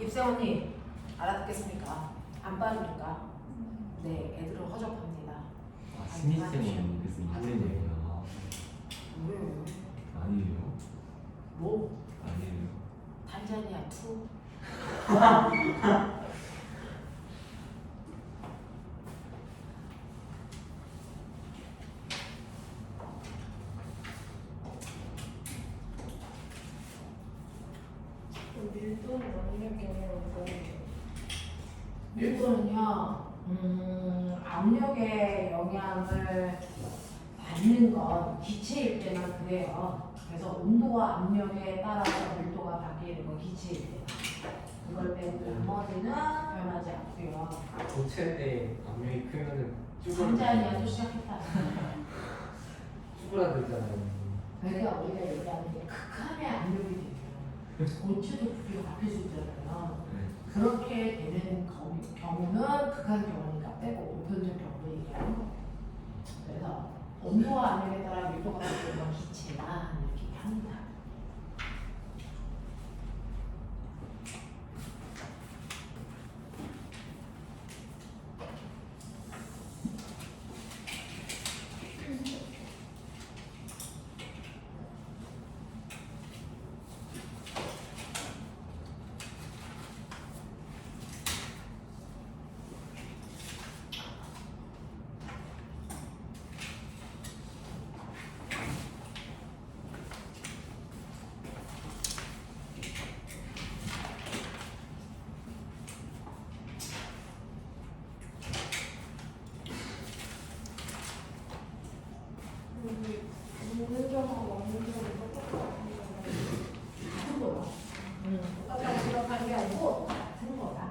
입생 언니 알아듣겠습니까? 안 빠집니까? 네, 애들은 허접합니다. 아 신입생은 그래서 있는 얘기야. 왜요? 아니에요? 뭐? 아니에요. 탄자니아 투? 밀도는 압력 영향을 뭐예요? 밀도는요, 압력의 영향을 받는 건 기체일 때만 그래요. 그래서 온도와 압력에 따라서 밀도가 바뀌는 건 기체일 때. 그걸 빼고 나머지는 변하지 않고요. 고체 때 압력이 크면은 산자니아도 시작했다. 쭈그라들잖아요. 그러니까 우리가 얘기하는 게 극한의 압력이 되면 고체도 부피가 바뀔 수 있잖아요. 네. 그렇게 되는 경우는 극한 경우니까 빼고 보편적 경우 얘기하는 거예요. 그래서 온도와 압력에 따라 밀도가 바뀌는 건 기체다 이렇게 합니다. 있는 점하고 없는 점은 똑같은 같은 거야. 똑같다고 생각하는 게 아니고 같은 거다.